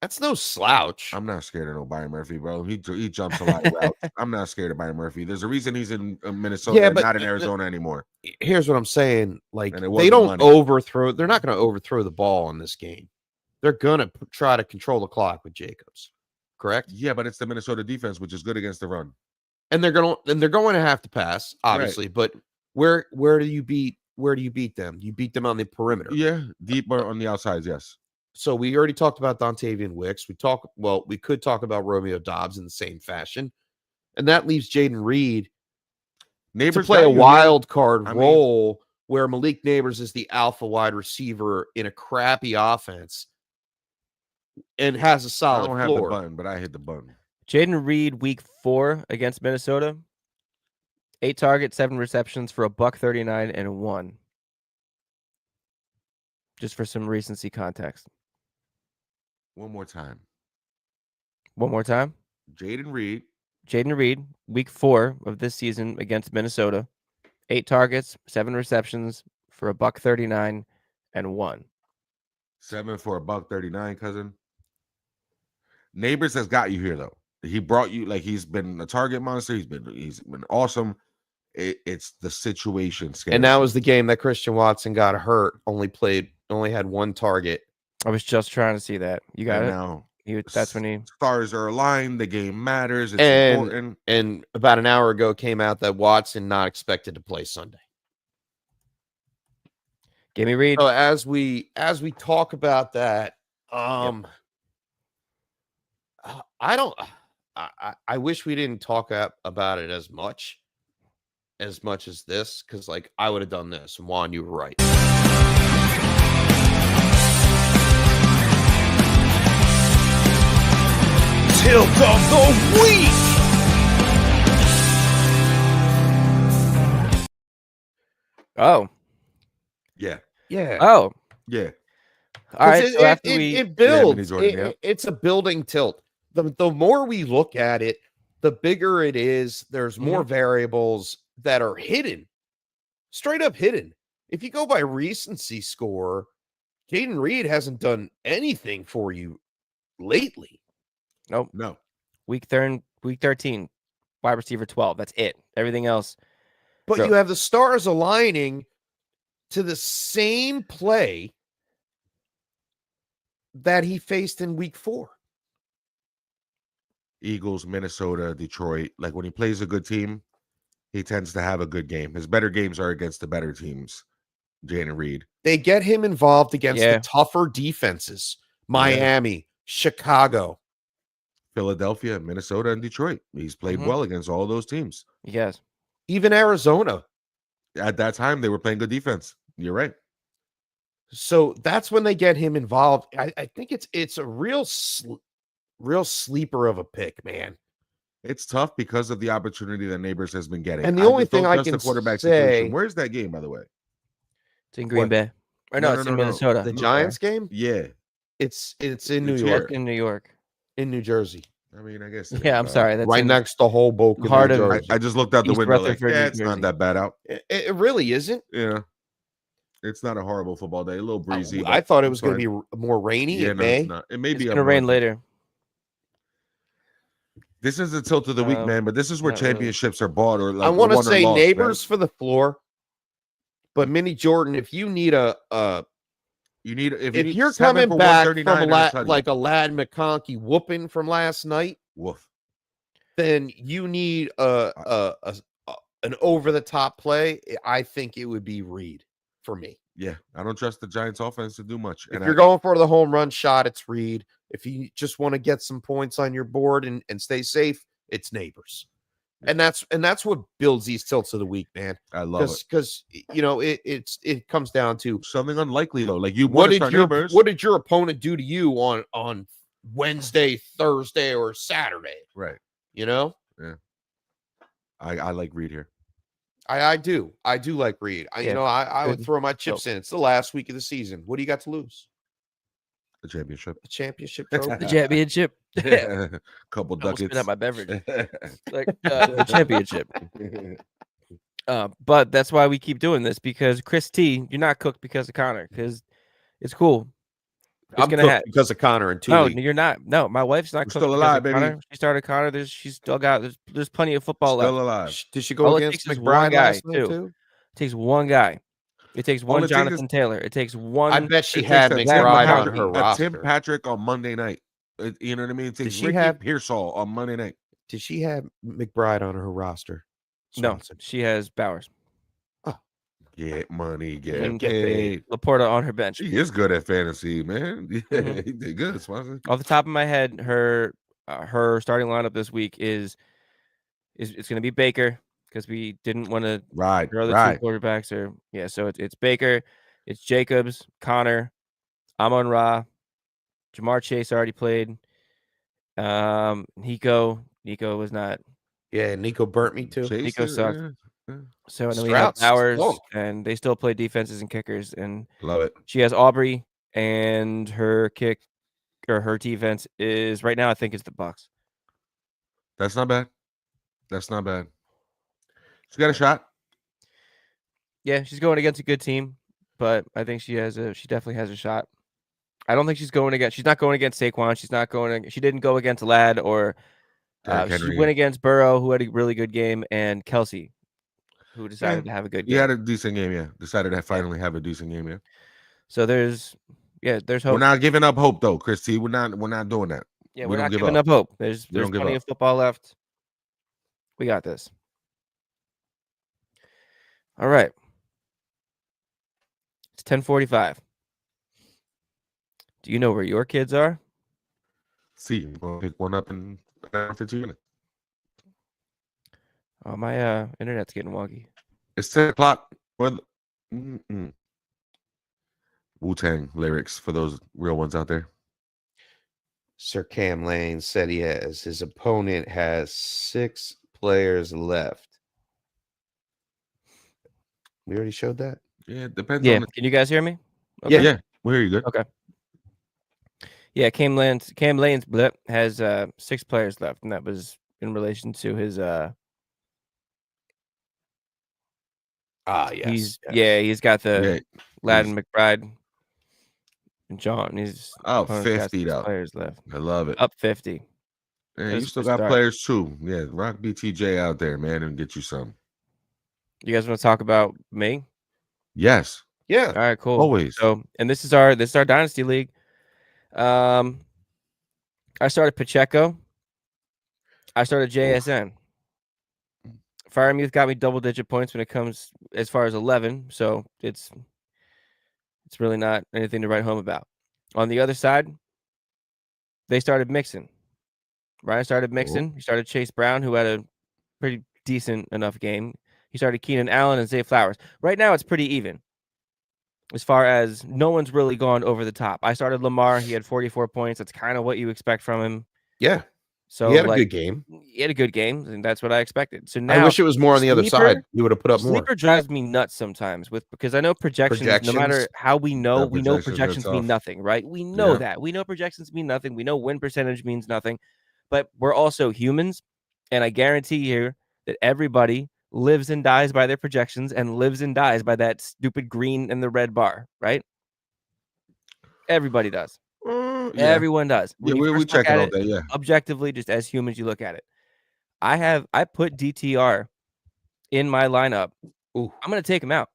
That's no slouch. I'm not scared of no Byron Murphy, bro. He jumps a lot of routes. I'm not scared of Byron Murphy. There's a reason he's in Minnesota, Yeah, and but- not in Arizona anymore. Here's what I'm saying. Like, And it they wasn't don't money. overthrow. They're not going to overthrow the ball in this game. They're going to try to control the clock with Jacobs. correct? Yeah, but it's the Minnesota defense, which is good against the run. And they're going to have to pass, obviously. Right. But where do you beat them? You beat them on the perimeter. Yeah, deeper on the outsides, yes. So we already talked about Dontavian Wicks. We could talk about Romeo Dobbs in the same fashion. And that leaves Jaden Reed Neighbors to play a got you wild card I mean- role where Malik Neighbors is the alpha wide receiver in a crappy offense and has a I solid don't have the floor. button, but I hit the button. Jaden Reed, week 4 against Minnesota. 8 targets, 7 receptions for $139 and 1. Just for some recency context. One more time. One more time. Jaden Reed. Jaden Reed, week 4 of this season against Minnesota. 8 targets, 7 receptions for $139 and 1. 7 for $139, cousin. Neighbors has got you here though. He brought you, like, he's been a target monster. He's been awesome. It's the situation. And that was the game that Christian Watson got hurt. Only had 1 target. I was just trying to see that. You got it. Now That's when he. Stars are aligned. The game matters. It's And- important. And about an hour ago came out that Watson not expected to play Sunday. Give me Reed. So as we talk about that, I wish we didn't talk about it as much as this, because like I would have done this. And Juan, you were right. Tilt of the week. Oh. Yeah. Yeah. Oh. Yeah. All right. It, So after it builds. Jordan, yeah. It's a building tilt. The more we look at it, the bigger it is. There's more variables that are hidden, straight up hidden. If you go by recency score, Jaden Reed hasn't done anything for you lately. Nope. No. Week 13, wide receiver 12. That's it. Everything else. But So- you have the stars aligning to the same play that he faced in week 4. Eagles, Minnesota, Detroit. Like when he plays a good team, he tends to have a good game. His better games are against the better teams. Jaden Reed. They get him involved against Yeah. the tougher defenses. Miami, Chicago. Philadelphia, Minnesota, and Detroit. He's played well against all those teams. Yes. Even Arizona. At that time, they were playing good defense. You're right. So that's when they get him involved. I think it's a real sleeper of a pick, man. It's tough because of the opportunity that Neighbors has been getting. And the only just don't thing I trust the can quarterback say- situation. Where's that game, by the way? It's in Green What? Bay. Or no, it's in Minnesota. The Giants game? Yeah. It's in New It's York, in New York. in New Jersey, I mean, I guess. Yeah, I'm sorry. That's right in- next to Hoboken, heart New of- Jersey. I just looked out the East window like, Rutherford, yeah, New it's not Jersey. that bad out. It really isn't. Yeah. It's not a horrible football day. A little breezy. I but thought it it's was going to fine. be more rainy. Yeah, It no, may. it's not. It may It's be gonna rain later. This is the tilt of the week, man. But this is where not really. championships are bought, or like I want to won or say lost, Neighbors man. for the floor, but Minnie Jordan, if you need You need if if need you're 7 coming for back 139 from and a touchdown. like a Lad McConkey whooping from last night, Woof. then you need an over the top play. I think it would be Reed for me. Yeah, I don't trust the Giants offense to do much. If you're going for the home run shot, it's Reed. If you just want to get some points on your board and stay safe, it's Neighbors. And that's what builds these tilts of the week, man. I love it. Because you know it comes down to Something unlikely though. Like you what want to did start your opponent do to you on Wednesday, Thursday, or Saturday? right. You know, I like Reed here. I do like Reed. Yeah, I would good. throw my chips in. It's the last week of the season. What do you got to lose? The championship. The championship trophy. The championship. Couple I almost spit ducats. out my beverage. Like the championship. But that's why we keep doing this, because Chris T, you're not cooked because of Connor, because it's cool. It's I'm gonna cooked happen. because of Connor and two. No, you're not. No, my wife's not We're cooked still because alive, of baby. Connor. She started Connor. She's still got. There's plenty of football left. Still alive. Did she go All it against takes is one McBride guy, last night too. too? It takes one guy. It takes All one it takes is- Jonathan Taylor. It takes one. I bet she It had takes a Tim McBride on Patrick- her a roster. Tim Patrick on Monday night You know what I mean? Did Take she Ricky have- Pearsall on Monday night. Did she have McBride on her roster? No, Swanson. she has Bowers Get money, get And get paid. Laporta on her bench. She is good at fantasy, man. Yeah, Mhm. he did good, Swanson. Off the top of my head, her starting lineup this week is it's going to be Baker because we didn't want to. Right, Her other right. two quarterbacks are so it's Baker, it's Jacobs, Connor, Amon-Ra, Jamar Chase already played. Nico was not. Yeah, Nico burnt me too. Chase Nico it, sucked. yeah. So and then we have Stroud Bowers, stunk. and they still play defenses and kickers. And Love it. she has Aubrey, and her kick or her defense is right now I think it's the Bucks. That's not bad. That's not bad. She got a shot. Yeah, she's going against a good team, but I think she definitely has a shot. I don't think she's not going against Saquon. She didn't go against Ladd or Derrick she Henry. went against Burrow, who had a really good game, and Kelsey, who decided to have a good He game. had a decent game, yeah. Decided to finally have a decent game, yeah. So there's hope. We're not giving up hope though, Christy. We're not doing that. Yeah, we we're don't not give giving up. up hope. There's don't give plenty up. of football left. We got this. All right. It's 10:45. Do you know where your kids are? See, I'm gonna pick one up in 15 minutes. Oh, my internet's getting wonky. It's 10 o'clock. Wu-Tang lyrics for those real ones out there. Sir Cam Lane said his opponent has 6 players left. We already showed that. Yeah, it depends Yeah, on can you guys hear me? Yeah, we hear you good. Okay. Yeah, Cam Lane's blip has 6 players left, and that was in relation to his Yes. he's got the Yeah. Ladd and McBride and John. He's Up opponent's got 50 6 though. players left. I love it. Up 50. Yeah, That's you a still good got start. players too. Yeah, rock BTJ out there, man, and get you some. You guys want to talk about me? Yes. Yeah. All right, cool. Always. So, and this is our dynasty league. I started Pacheco. I started JSN. Firemuth got me double-digit points when it comes as far as 11, so it's really not anything to write home about. On the other side, they started mixing. Ryan started mixing. He started Chase Brown, who had a pretty decent enough game. He started Keenan Allen and Zay Flowers. Right now, it's pretty even. As far as no one's really gone over the top. I started Lamar. He had 44 points. That's kind of what you expect from him. Yeah. So He had a good game. He had a good game, and that's what I expected. So now I wish it was more on the other side. You would have put up more. Sleeper drives me nuts sometimes because I know projections, no matter Projections? how we know Projections are projections mean tough. nothing, right? We know Yeah. that. We know projections mean nothing. We know win percentage means nothing. But we're also humans, and I guarantee you that everybody lives and dies by their projections and lives and dies by that stupid green and the red bar, right? Everybody does. Yeah. Everyone does. Yeah, When you we first check look it at all day. Yeah. objectively, just as humans, you look at it. I put DTR in my lineup. Ooh. I'm going to take him out,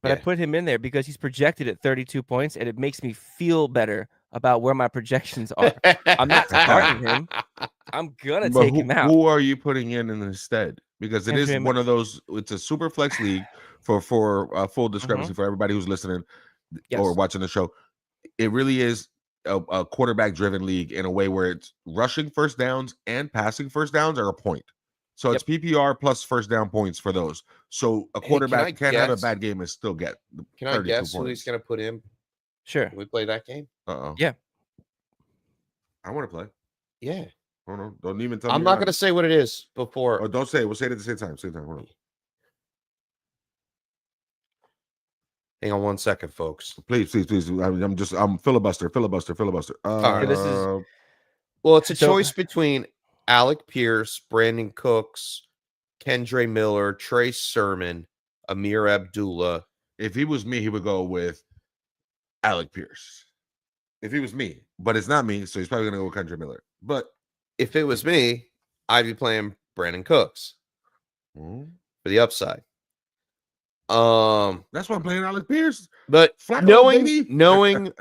but I Yeah. put him in there because he's projected at 32 points, and it makes me feel better about where my projections are. I'm not starting him. I'm gonna But take him out. Who are you putting in instead? Because it is Andrew one of those. It's a super flex league for full discrepancy for everybody who's listening or Yes. watching the show. It really is a quarterback driven league in a way where it's rushing first downs and passing first downs are a point. So it's PPR plus first down points for those. So a Hey, quarterback can I can have a guess? bad game and still get. Can I 32 guess who points. he's going to put in? Sure. Can we play that game? Uh-oh. Yeah. I want to play. Yeah. Hold on. Don't even tell me. I'm not going to say what it is before. Oh, don't say it. We'll say it at the same time. Hold on. Hang on one second, folks. Please. I'm filibuster. right, this is- Well, it's a So- choice between Alec Pierce, Brandon Cooks, Kendre Miller, Trey Sermon, Amir Abdullah. If he was me, he would go with Alec Pierce. If he was me, but it's not me, so he's probably gonna go with Kendre Miller. But If it was me, I'd be playing Brandon Cooks for the upside. that's why I'm playing Alec Pierce. But Flacco, baby.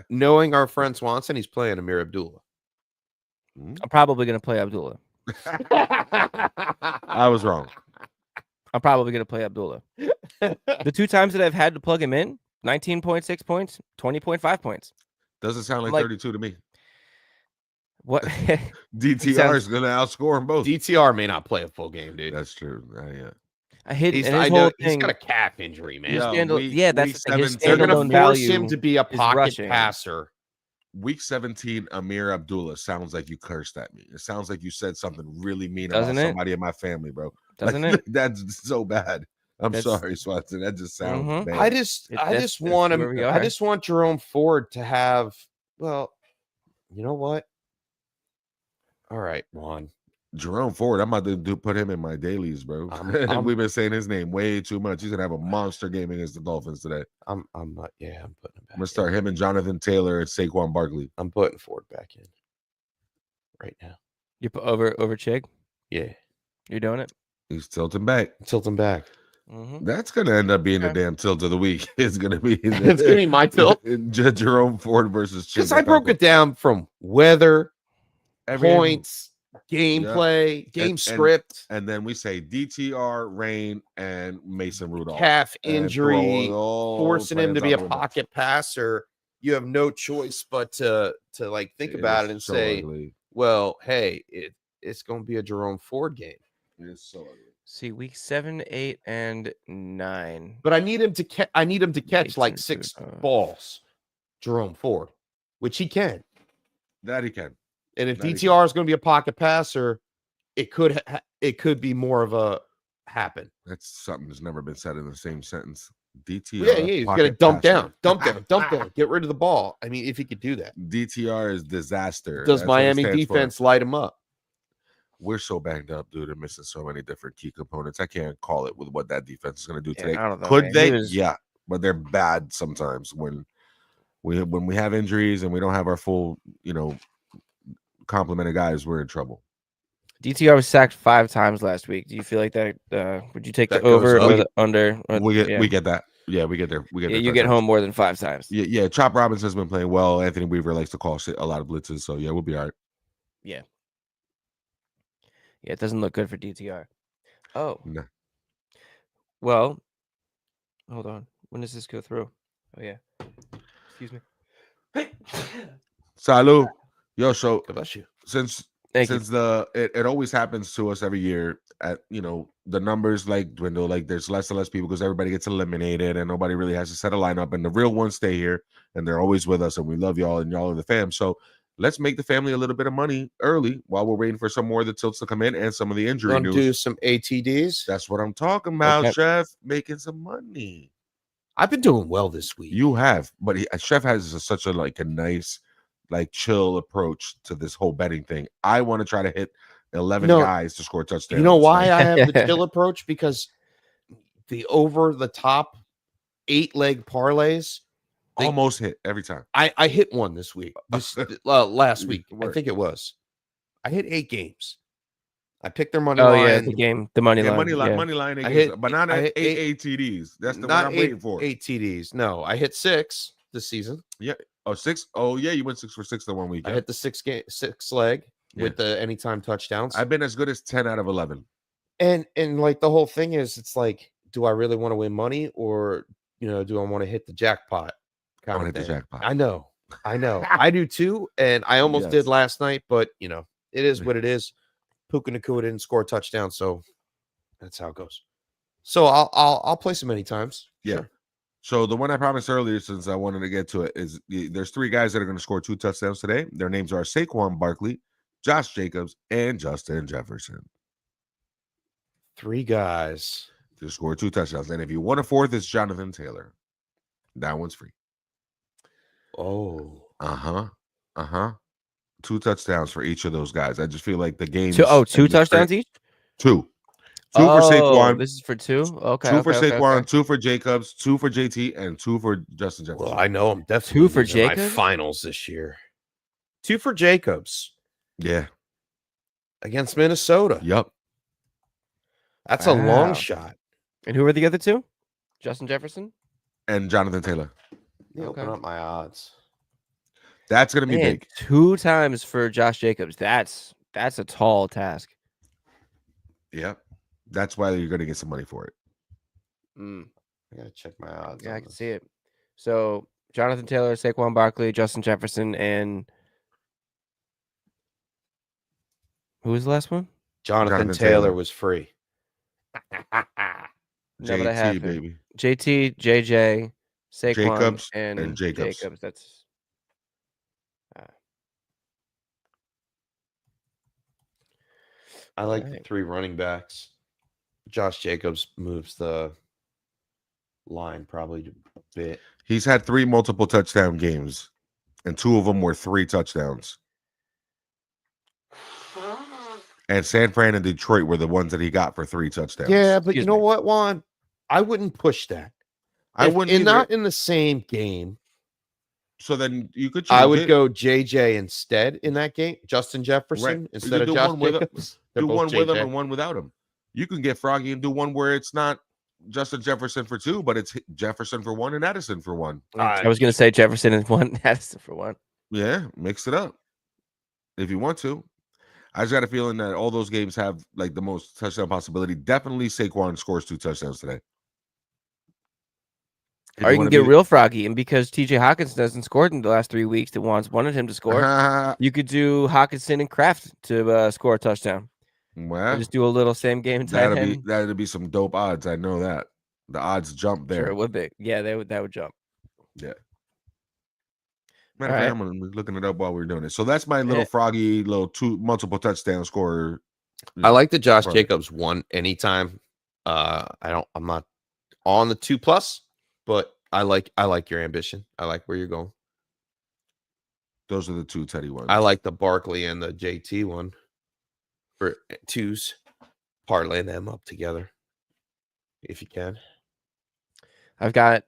knowing our friend Swanson, he's playing Amir Abdullah. I'm probably going to play Abdullah. I was wrong. I'm probably going to play Abdullah. The 2 times that I've had to plug him in, 19.6 points, 20.5 points. Doesn't sound like Like- 32 to me. What? DTR is going to outscore them both. DTR may not play a full game, dude. That's true. Yeah. I hit He's, and his I whole know, thing. he's got a calf injury, man. his Yeah, standal- week- yeah, that's week the thing. His 17. They're going standalone to force value him to be a is pocket rushing. passer. Week 17, Amir Abdullah sounds like you cursed at me. It sounds like you said something really mean Doesn't about it? somebody in my family, bro. Doesn't Like, it? That's so bad. I'm That's- sorry, Swanson. That just sounds Mhm. bad. I just That's want where we him. I are. just want Jerome Ford to have. Well, you know what? All right, Juan. Jerome Ford, I'm about to put him in my dailies, bro. We've been saying his name way too much. He's gonna have a monster game against the Dolphins today. I'm putting him back. I'm gonna start him and Jonathan Taylor and Saquon Barkley. I'm putting Ford back in right now. You put over Chig? Yeah, You're doing it? He's tilting back. tilt him back. Mm-hmm. That's gonna end up being the damn tilt of the week. It's gonna be It's gonna be my tilt Jerome Ford versus Chig. because I broke it down from weather, Every- points, gameplay, game script, and then we say DTR, Rain, and Mason Rudolph. calf And injury, throw all forcing him to plans be out a the window. pocket passer. You have no choice but to like think about it and so say, ugly. well, hey, it's going to be a Jerome Ford game. It's so ugly. See, week 7, 8, and 9. But I need him to catch like 18, 6 2, balls, Jerome Ford, which he can. That he can. And if That he DTR is going to be a pocket passer, it could be more of a happen. That's something that's never been said in the same sentence. DTR. Yeah, he's going to pocket dump passer. down, get rid of the ball. I mean, if he could do that, DTR is disaster. does That's what it Miami stands for. defense light him up? We're so banged up, dude, and missing so many different key components. I can't call it with what that defense is going to do Yeah, today. I don't know, Could man. they? He was- Yeah, but they're bad sometimes when we have injuries and we don't have our full, complement of guys. We're in trouble. DTR was sacked 5 times last week. Do you feel like that? Would you take That the over goes or up. the under? We get yeah. that. Yeah, we get there. We get Yeah, there you get touchdowns. home more than 5 times. Yeah. Chop Robinson's been playing well. Anthony Weaver likes to call shit, a lot of blitzes, so yeah, we'll be all right. Yeah, it doesn't look good for DTR. Oh, No. well, hold on. When does this go through? Oh, yeah. Excuse me. Salud. Yo, so God bless you. since Thank you. it always happens to us every year at the numbers like dwindle, like there's less and less people because everybody gets eliminated and nobody really has to set a lineup, and the real ones stay here and they're always with us and we love y'all and y'all are the fam. So let's make the family a little bit of money early while we're waiting for some more of the tilts to come in and some of the injury Going to news. do some ATDs. That's what I'm talking about, Okay. Chef. Making some money. I've been doing well this week. You have, but Chef has such a nice, chill approach to this whole betting thing. I want to try to hit 11 No, guys to score touchdowns. You know why I have the chill approach? Because the over the top 8-leg parlays, they- Almost hit every time. I hit one this week. Last week, I Word. think it was. I hit 8 games. I picked their money Oh, line. yeah, the game, the money line. Money line, yeah. money line. I Against, hit- but not I hit 8 ATDs. That's the one Not I'm 8, waiting for. 8 TDs. No, I hit 6 this season. Oh, 6. Oh, yeah, you went 6 for 6 the one week. I yeah. hit the 6 leg with the anytime touchdowns. I've been as good as 10 out of 11. And like the whole thing is, it's like, do I really want to win money, or do I want to hit the jackpot? I want Kind to of hit the thing. jackpot. I know, I do too, and I almost Yes. did last night, but it is what it is. Puka Nacua didn't score a touchdown, so that's how it goes. So I'll play some many times. Yeah. Sure. So the one I promised earlier, since I wanted to get to it, is there's 3 guys that are going to score 2 touchdowns today. Their names are Saquon Barkley, Josh Jacobs, and Justin Jefferson. 3 guys. To score 2 touchdowns. And if you want a 4th, it's Jonathan Taylor. That one's free. Oh, 2 touchdowns for each of those guys. I just feel like the game. 2 touchdowns each? 2. 2 for Saquon. This is for 2? Okay. 2 for okay, Saquon, okay. 2 for Jacobs, 2 for JT, and 2 for Justin Jefferson. well, I know I'm definitely 2 for losing my Jacobs? finals this year. 2 for Jacobs Yeah. against Minnesota. Yep. That's a long Wow. shot. And who are the other 2? Justin Jefferson? And Jonathan Taylor. Let me open Okay. up my odds. That's going to be Man, big. 2 times for Josh Jacobs. That's a tall task. Yep. That's why you're going to get some money for it. I gotta check my odds. Yeah, on I can this. see it. So Jonathan Taylor, Saquon Barkley, Justin Jefferson, and who was the last one? Jonathan Taylor was free. No, but I have JT, him. baby. JT, JJ, Saquon, Jacobs, and and Jacobs. That's I like the Alright. 3 running backs. Josh Jacobs moves the line probably a bit. He's had 3 multiple touchdown games, and 2 of them were 3 touchdowns. And San Fran and Detroit were the ones that he got for 3 touchdowns. Yeah, but Excuse you know me. what, Juan? I wouldn't push that. I wouldn't either. Not in the same game. So then you could choose I would it. go JJ instead in that game. Justin Jefferson Right. instead You of do Josh one with Jacobs. They're do both one with him JJ. and one without him. You can get froggy and do one where it's not Justin Jefferson for 2, but it's Jefferson for 1 and Addison for 1. I was gonna say Jefferson and 1, Addison for 1. Yeah, mix it up if you want to. I just got a feeling that all those games have like the most touchdown possibility. Definitely Saquon scores 2 touchdowns today. If Or you can wanna get be- real froggy, and because TJ Hawkinson hasn't scored in the last 3 weeks that Juan's wanted him to score, you could do Hawkinson and Kraft to score a touchdown. Or well, just do a little same game tight end. that'd be some dope odds. I know that the odds jump there. Sure, it would be. Yeah, that would jump. Yeah. Matter of All fact, I'm gonna be looking it up while we're doing it. So that's my little Yeah. froggy little 2 multiple touchdown scorer. I like the Josh Right. Jacobs 1 anytime. I'm not on the 2+, but I like your ambition. I like where you're going. Those are the 2 Teddy ones. I like the Barkley and the JT one for 2s. Parlay them up together if you can. I've got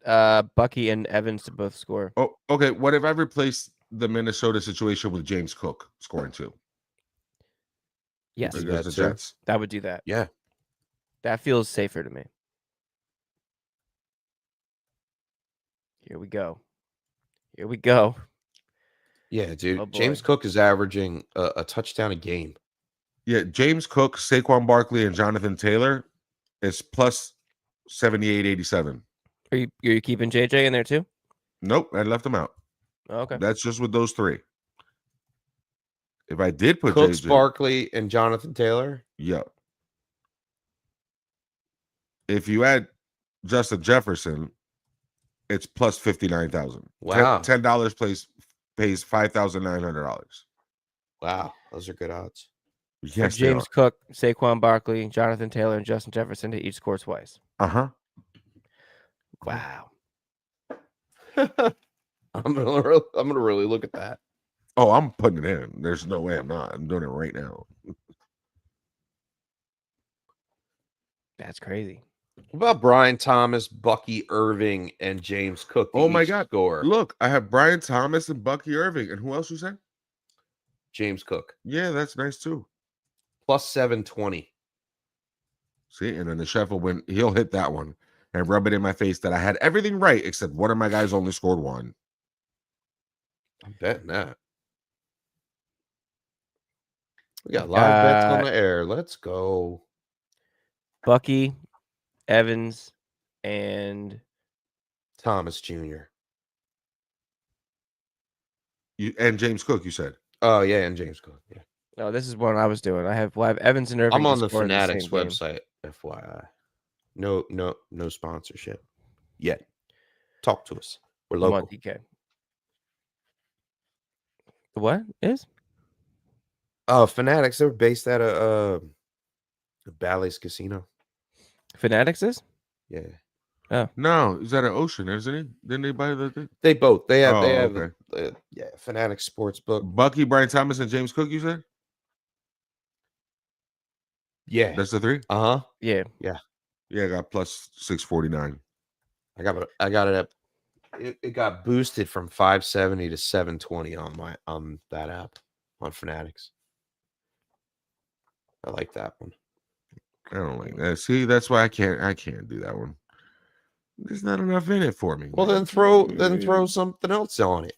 Bucky and Evans to both score. Oh, okay. What if I replaced the Minnesota situation with James Cook scoring 2? Yes, Do Against that the too. Jets. that would do that. Yeah. That feels safer to me. Here we go. Here we go. Yeah, dude. Oh, boy. James Cook is averaging a touchdown a game. Yeah, James Cook, Saquon Barkley, and Jonathan Taylor is plus 78.87. Are you keeping JJ in there too? Nope, I left him out. Oh, okay. That's just with those 3. If I did put Cooks, JJ, Barkley, and Jonathan Taylor. yeah. If you add Justin Jefferson, it's plus 59,000. Wow. $10 pays $5,900. Wow, those are good odds. Yes, James Cook, Saquon Barkley, Jonathan Taylor, and Justin Jefferson to each score twice. Uh-huh. Wow. I'm gonna really look at that. Oh, I'm putting it in. There's no way I'm not. I'm doing it right now. That's crazy. What about Brian Thomas, Bucky Irving, and James Cook? Oh my each God. Score Look, I have Brian Thomas and Bucky Irving. And who else you said? James Cook Yeah, that's nice too. plus 720. See, and then the chef he'll hit that one and rub it in my face that I had everything right except one of my guys only scored 1. I'm betting that. We got live bets on the air. Let's go. Bucky, Evans, and Thomas Jr. And James Cook, you said. Oh yeah, and James Cook. Yeah, no, this is what I was doing. I have Evans and Irving. I'm to on the score in Fanatics same game. website. FYI, no sponsorship yet. Talk to us. We're I'm on local. DK. The what is? Oh, Fanatics. They're based out of Bally's Casino. Fanatics is? Yeah, No, is that an Ocean, isn't he? Didn't they buy the thing? they both. They have. Oh, They have. okay. Yeah, Fanatics Sportsbook. Bucky, Brian Thomas, and James Cook, you said? Yeah. That's the 3? Yeah. Yeah, I got plus 649. I got it up. It got boosted from 570 to 720 on that app on Fanatics. I like that one. I don't like that. See, that's why I can't do that one. There's not enough in it for me. Well, man. then throw something else on it.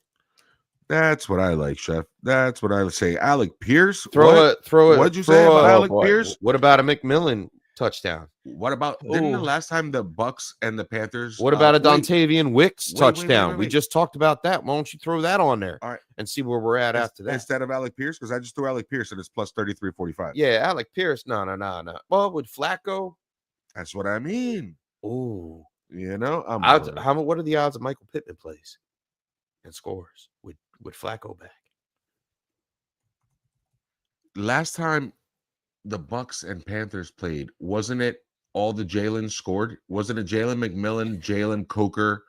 That's what I like, Chef. That's what I would say. Alec Pierce. Throw it. What'd you say about Alec Pierce? What about a McMillan touchdown? What about didn't the last time the Bucks and the Panthers? What about a Dontavian Wicks wait, touchdown? wait. We just talked about that. Why don't you throw that on there? All right. And see where we're at after that. Instead of Alec Pierce, because I just threw Alec Pierce and it's plus 33.45. Yeah, Alec Pierce. No. Well, with Flacco, that's what I mean. Oh, you know, what are the odds of Michael Pittman plays and scores with Flacco back? Last time the Bucks and Panthers played, wasn't it all the Jalen scored? Wasn't it Jalen McMillan, Jalen Coker?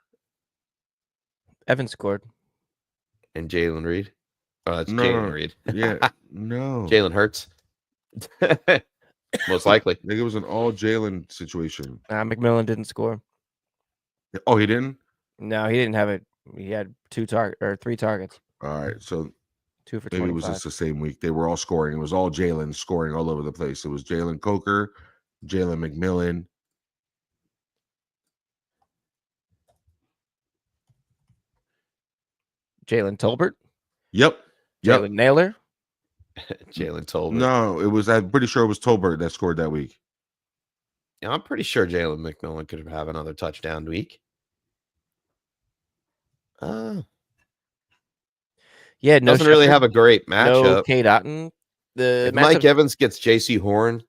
Evan scored. And Jalen Reed? Oh, that's No, Jalen Reed. Yeah, no. Jalen Hurts. Most likely. I think it was an all Jalen situation. McMillan didn't score. Oh, he didn't? No, he didn't have it. He had 3 targets. All right, so 2 for 25. maybe it was just the same week. They were all scoring. It was all Jalen scoring all over the place. It was Jalen Coker, Jalen McMillan. Jalen Tolbert. Yep. Jalen Naylor. Jalen Tolbert. No, I'm pretty sure it was Tolbert that scored that week. Yeah, I'm pretty sure Jalen McMillan could have another touchdown week. Yeah, no, doesn't really have a great matchup. No, Cade Otton. If Mike Evans gets J.C. Horn,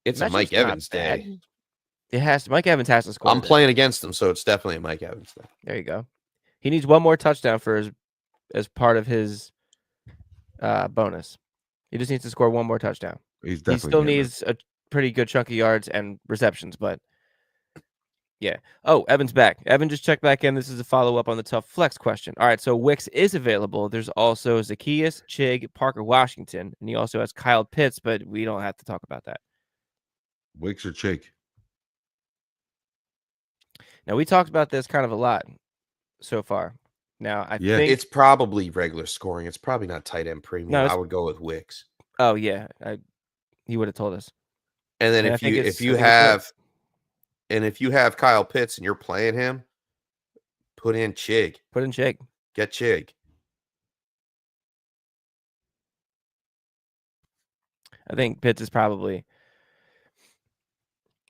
it's a Mike Evans bad. day. It has to. Mike Evans has to score. I'm playing against him, so it's definitely a Mike Evans day. There you go. He needs one more touchdown for as part of his bonus. He just needs to score one more touchdown. He still needs a pretty good chunk of yards and receptions, but yeah. Oh, Evan's back. Evan just checked back in. This is a follow-up on the tough flex question. All right, so Wicks is available. There's also Zacchaeus, Chig, Parker Washington, and he also has Kyle Pitts, but we don't have to talk about that. Wicks or Chig? Now, we talked about this kind of a lot so far. Now, I think it's probably regular scoring. It's probably not tight end premium. No, I would go with Wicks. Oh, yeah. He would have told us. And then if you have Kyle Pitts and you're playing him, put in Chig. Get Chig. I think Pitts is probably.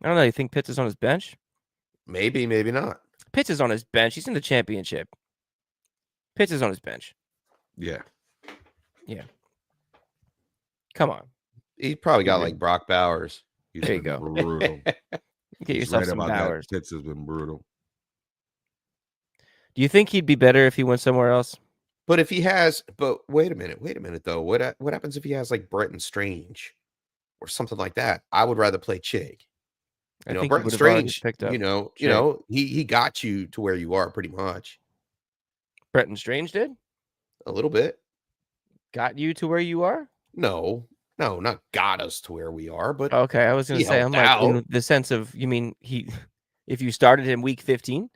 I don't know. You think Pitts is on his bench? Maybe, maybe not. Pitts is on his bench. He's in the championship. Pitts is on his bench. Yeah. Yeah. Come on. He probably got like Brock Bowers. There you go. Brutal. Get yourself some Bowers. Pitts has been brutal. Do you think he'd be better if he went somewhere else? But wait a minute though. What happens if he has like Bretton Strange or something like that? I would rather play Chig. You know, Bretton Strange picked up. You know, he got you to where you are pretty much. Bretton Strange did? A little bit. Got you to where you are? No, not got us to where we are, but okay. I was going to say, I'm like, in the sense of, you mean if you started him week 15?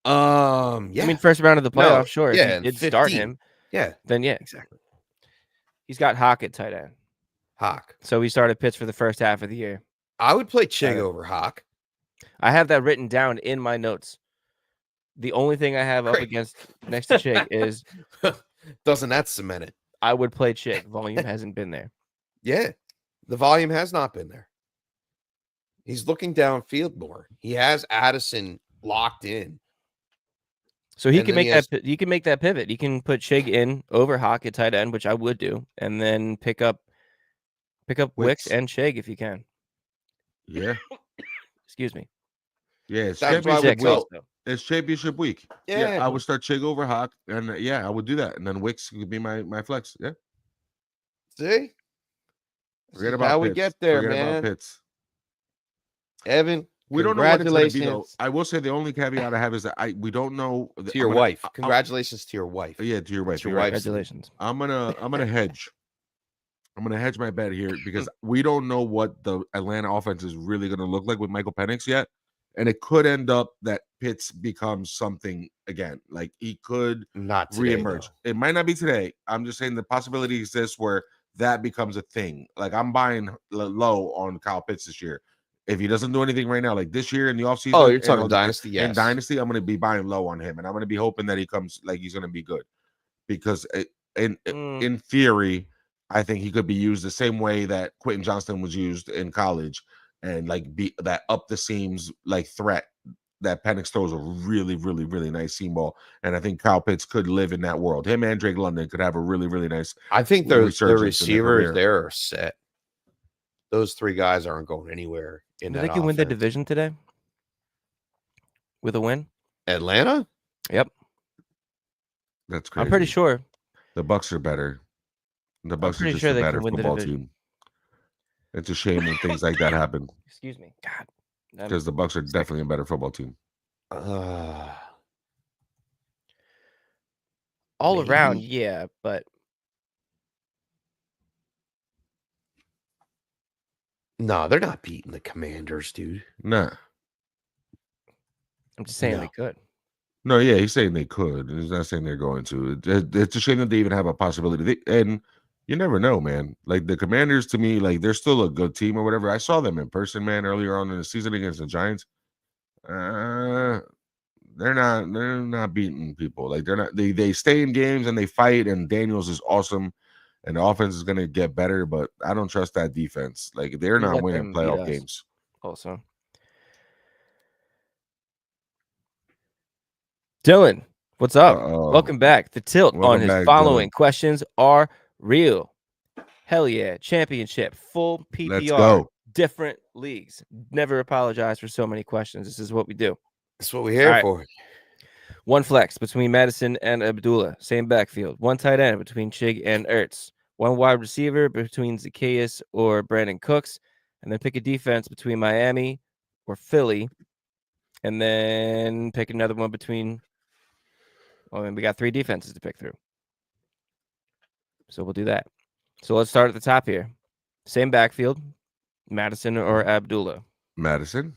Yeah. I mean, first round of the playoffs, sure. Yeah, if you did start him. Yeah. Then yeah. Exactly. He's got Hawk at tight end. Hawk. So he started Pitts for the first half of the year. I would play Chig over Hawk. I have that written down in my notes. The only thing I have up against next to Chig is doesn't that cement it? I would play Chig. Volume hasn't been there. Yeah. The volume has not been there. He's looking downfield more. He has Addison locked in. So he can make that. He can make that pivot. He can put Chig in over Hawk at tight end, which I would do, and then pick up Wicks and Chig if you can. Yeah. Excuse me. Yeah, it's championship week. Yeah, I would start Chig over Hawk, and I would do that, and then Wicks could be my flex. Yeah. See, forget about how Pitts. We get there, forget man. About Pitts. Evan, we don't know what it's going to be, though. I will say the only caveat I have is that we don't know. To your wife, congratulations to your wife. Yeah, to your wife. Congratulations. I'm gonna hedge. I'm gonna hedge my bet here because we don't know what the Atlanta offense is really going to look like with Michael Penix yet, and it could end up that Pitts becomes something again. like he could not today, reemerge. Though. It might not be today. I'm just saying the possibility exists where that becomes a thing. Like I'm buying low on Kyle Pitts this year. if he doesn't do anything right now, like this year in the offseason. Oh, you're talking Dynasty, yes. In Dynasty, I'm going to be buying low on him, and I'm going to be hoping that he comes like he's going to be good. Because in theory, I think he could be used the same way that Quentin Johnston was used in college, and like be that up the seams like threat that Penix throws a really, really, really nice seam ball. And I think Kyle Pitts could live in that world. Him and Drake London could have a really, really nice. I think the resurgence in their receivers career. there are set. Those three guys aren't going anywhere in that They can win the offense. division today with a win. Atlanta? Yep. That's crazy. I'm pretty sure. The Bucks are better. The Bucks are pretty just sure a they can better win the football division. team. It's a shame when things like that happen Excuse me. God. because the Bucks are definitely a better football team. All Maybe. around, yeah, but No, they're not beating the Commanders, dude. Nah. I'm just saying No. they could. No, yeah, he's saying they could. He's not saying they're going to. It's a shame that they even have a possibility. And you never know, man. Like the Commanders, to me, like they're still a good team or whatever. I saw them in person, man, earlier on in the season against the Giants. They're not beating people. Like they're not. They stay in games and they fight. And Daniels is awesome, and the offense is gonna get better. But I don't trust that defense. Like they're You not let winning them beat playoff us. games. Also, Dylan, what's up? Welcome back. The tilt on Welcome his back, following Dylan. questions are real. Hell yeah. Championship, full PPR, Let's go. different leagues. Never apologize for so many questions. This is what we do. That's what we're here All right. for. One flex between Madison and Abdullah, same backfield. One tight end between Chig and Ertz. One wide receiver between Zacchaeus or Brandon Cooks. And then pick a defense between Miami or Philly. And then pick another one between. Well, we got 3 defenses to pick through. So we'll do that. So let's start at the top here. Same backfield, Madison or Abdullah. Madison.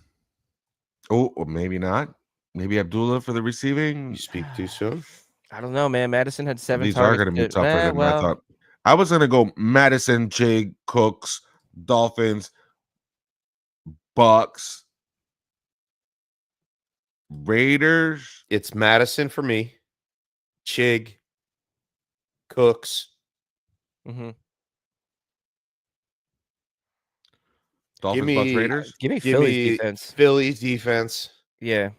Oh, or maybe not. Maybe Abdullah for the receiving. You speak too soon. I don't know, man. Madison had 7 These are targets. going to be tougher than I thought. I was going to go Madison, Chig, Cooks, Dolphins, Bucks, Raiders. It's Madison for me. Chig, Cooks. Mm-hmm. Dolphins, Bucks, Raiders. Give me Give Philly's me defense. Philly's defense. Yeah.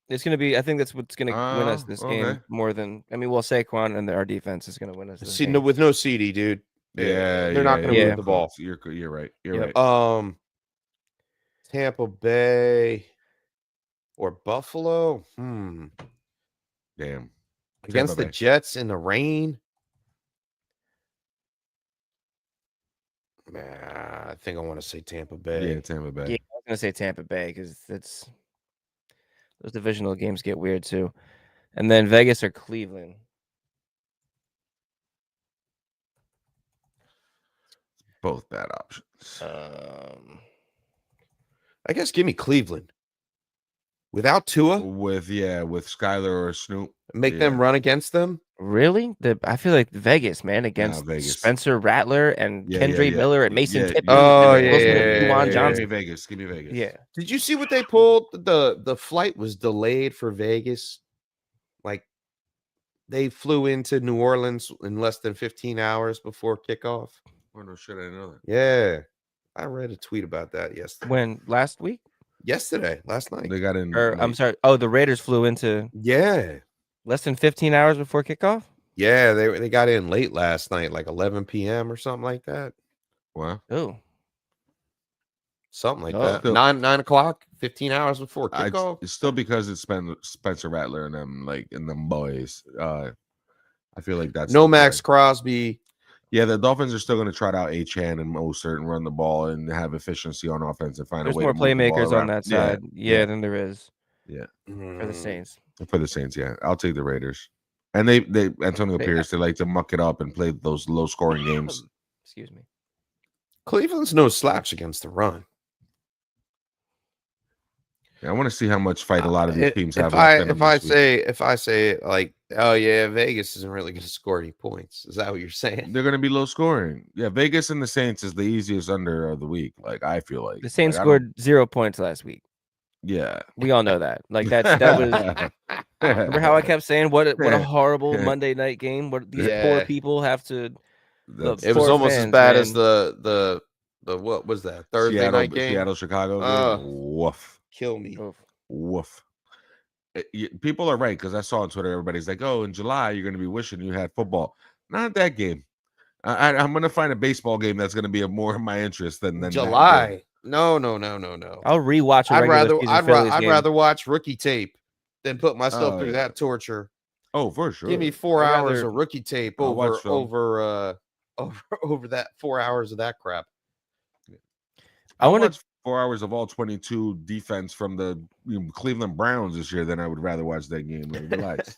It's going to be, I think that's what's going to win us this game more than, I mean, well, Saquon and our defense is going to win us this game. With no CD, dude. They're not going to move the ball. You're right. You're right. Tampa Bay or Buffalo. Damn. Against the Jets in the rain. I think I want to say Tampa Bay. Yeah, Tampa Bay. Yeah, I was going to say Tampa Bay because those divisional games get weird too. And then Vegas or Cleveland. Both bad options. I guess give me Cleveland. Without Tua? With Skyler or Snoop. Make them run against them? Really? I feel like Vegas, man, against Vegas. Spencer Rattler and Kendry Miller and Mason Tippett. Johnson. Give me Vegas. Yeah. Did you see what they pulled? The flight was delayed for Vegas. Like they flew into New Orleans in less than 15 hours before kickoff. Oh no shit, I didn't know that. Yeah. I read a tweet about that yesterday. When? Last week? Last night. They got in. I'm sorry. Oh, the Raiders flew into less than 15 hours before kickoff? Yeah, they got in late last night, like 11 p.m. or something like that. Wow. Oh. Something like that. Still, 9 o'clock, 15 hours before kickoff. It's still because it's Spencer Rattler and them, like, and them boys. I feel like that's no Max Crosby. Yeah, the Dolphins are still going to trot out Achane and Mostert and run the ball and have efficiency on offense and find a way. There's more playmakers on that side, than there is. Yeah, for the Saints. For the Saints, yeah, I'll take the Raiders. And they Antonio Pierce, they like to muck it up and play those low scoring games. Excuse me. Cleveland's no slouch against the run. Yeah, I want to see how much fight a lot of these teams have If left in them this week. if I say like, oh yeah, Vegas isn't really going to score any points. Is that what you're saying? They're going to be low scoring. Yeah, Vegas and the Saints is the easiest under of the week. Like I feel like The Saints like, I don't- scored 0 points last week. Yeah, We all know that. Like that was. Remember how I kept saying what a horrible Monday night game? What these poor Yeah. people have to. It was poor almost as fans, bad as man. the what was that Thursday night game? Seattle, Chicago. Game. Woof, Kill me. Oof. woof. People are right because I saw on Twitter everybody's like, "Oh, in July you're going to be wishing you had football." Not that game. I'm going to find a baseball game that's going to be of more of my interest than July. No. I'll rewatch a regular season Phillies I'd game. rather watch rookie tape than put myself through that torture. Oh, for sure. Give me 4 I'd hours rather- of rookie tape I'll over watch film. over that 4 hours of that crap. I want watch 4 hours of all 22 defense from the Cleveland Browns this year. Then I would rather watch that game. Like, relax.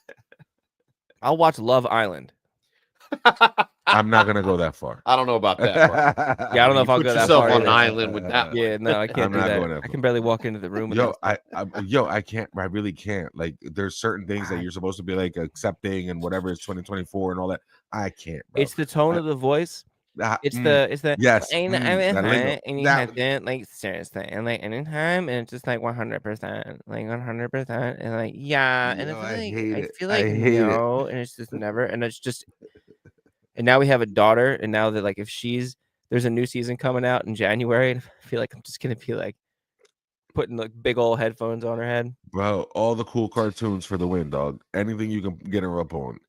I'll watch Love Island. I'm not gonna go that far. I don't know about that. Yeah, I don't know if I'll Put go that yourself far on an either. island with that one. Yeah, no, I can't I'm do not that. going that I far. can barely walk into the room. With Yo, that stuff. I can't. I really can't. Like, there's certain things that you're supposed to be like accepting and whatever is 2024 and all that. I can't. Bro. It's the tone of the voice. It's the yes. and that lingo. and you have to like seriously and like anytime and it's just like 100%, like 100%, and like yeah, and Yo, I feel like hate it. no, and it's just never, and it's just, and now we have a daughter, and now that like if there's a new season coming out in January, and I feel like I'm just gonna be like putting like big old headphones on her head. Bro, all the cool cartoons for the win, dog. Anything you can get her up on.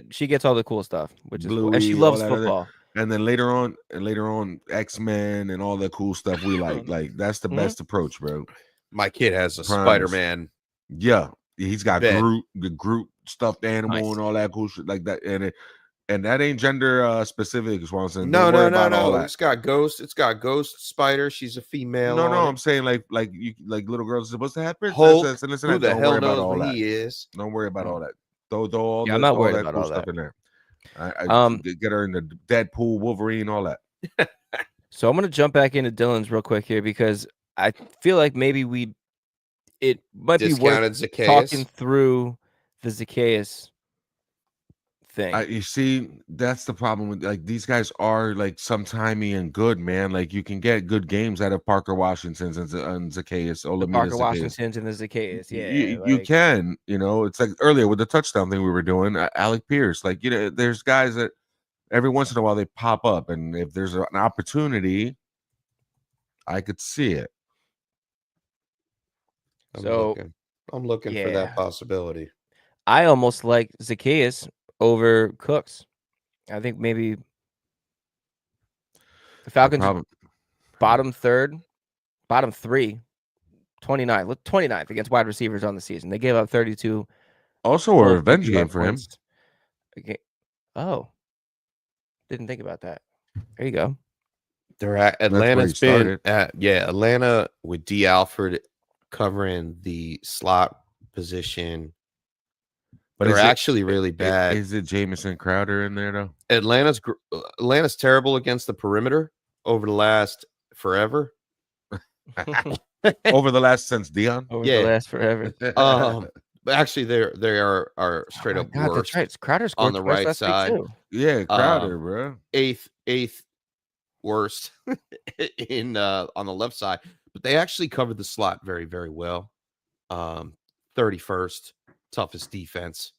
She gets all the cool stuff, which is cool. And she Bluey, loves all that other- football. And then later on, X-Men and all that cool stuff we like. Like that's the best approach, bro. My kid has a Promise. Spider-Man. Yeah, he's got Bet. the Groot stuffed animal Nice. and all that cool shit like that. And that ain't gender specific, Swanson. No. All that. It's got Ghost Spider. She's a female. No, on I'm it. saying like little girls are supposed to have Hulk, princesses and listen. Who the Don't hell worry about knows all what that. he is? Don't worry about all that. Throw all Yeah, I'm the, not all worried that about cool all stuff that. in there. I Um, get her into Deadpool, Wolverine, all that. So I'm gonna jump back into Dylan's real quick here because I feel like maybe it might be worth Discounted Zacchaeus. talking through the Zacchaeus thing. You see, that's the problem with like these guys are like sometimey and good, man. Like you can get good games out of Parker Washington's and Zacchaeus, the Olamide Parker Zacchaeus. Washingtons and the Zacchaeus. Yeah, you like- can, it's like earlier with the touchdown thing we were doing, Alec Pierce. Like, there's guys that every once in a while they pop up, and if there's an opportunity, I could see it. I'm looking for yeah. that possibility. I almost like Zacchaeus over Cooks. I think maybe the Falcons bottom three, 29th against wide receivers on the season. They gave up 32. Also a revenge game for him. Okay. Oh, didn't think about that. There you go. They're at Atlanta's been at Atlanta with D. Alford covering the slot position. But they're actually really bad. Is it Jamison Crowder in there though? Atlanta's terrible against the perimeter over the last forever. Over the last since Dion. Over the last forever. But actually, they are straight up God, worst. that's right. Crowder's on the right side. Yeah, Crowder, bro. Eighth worst in on the left side, but they actually covered the slot very, very well. 31st toughest defense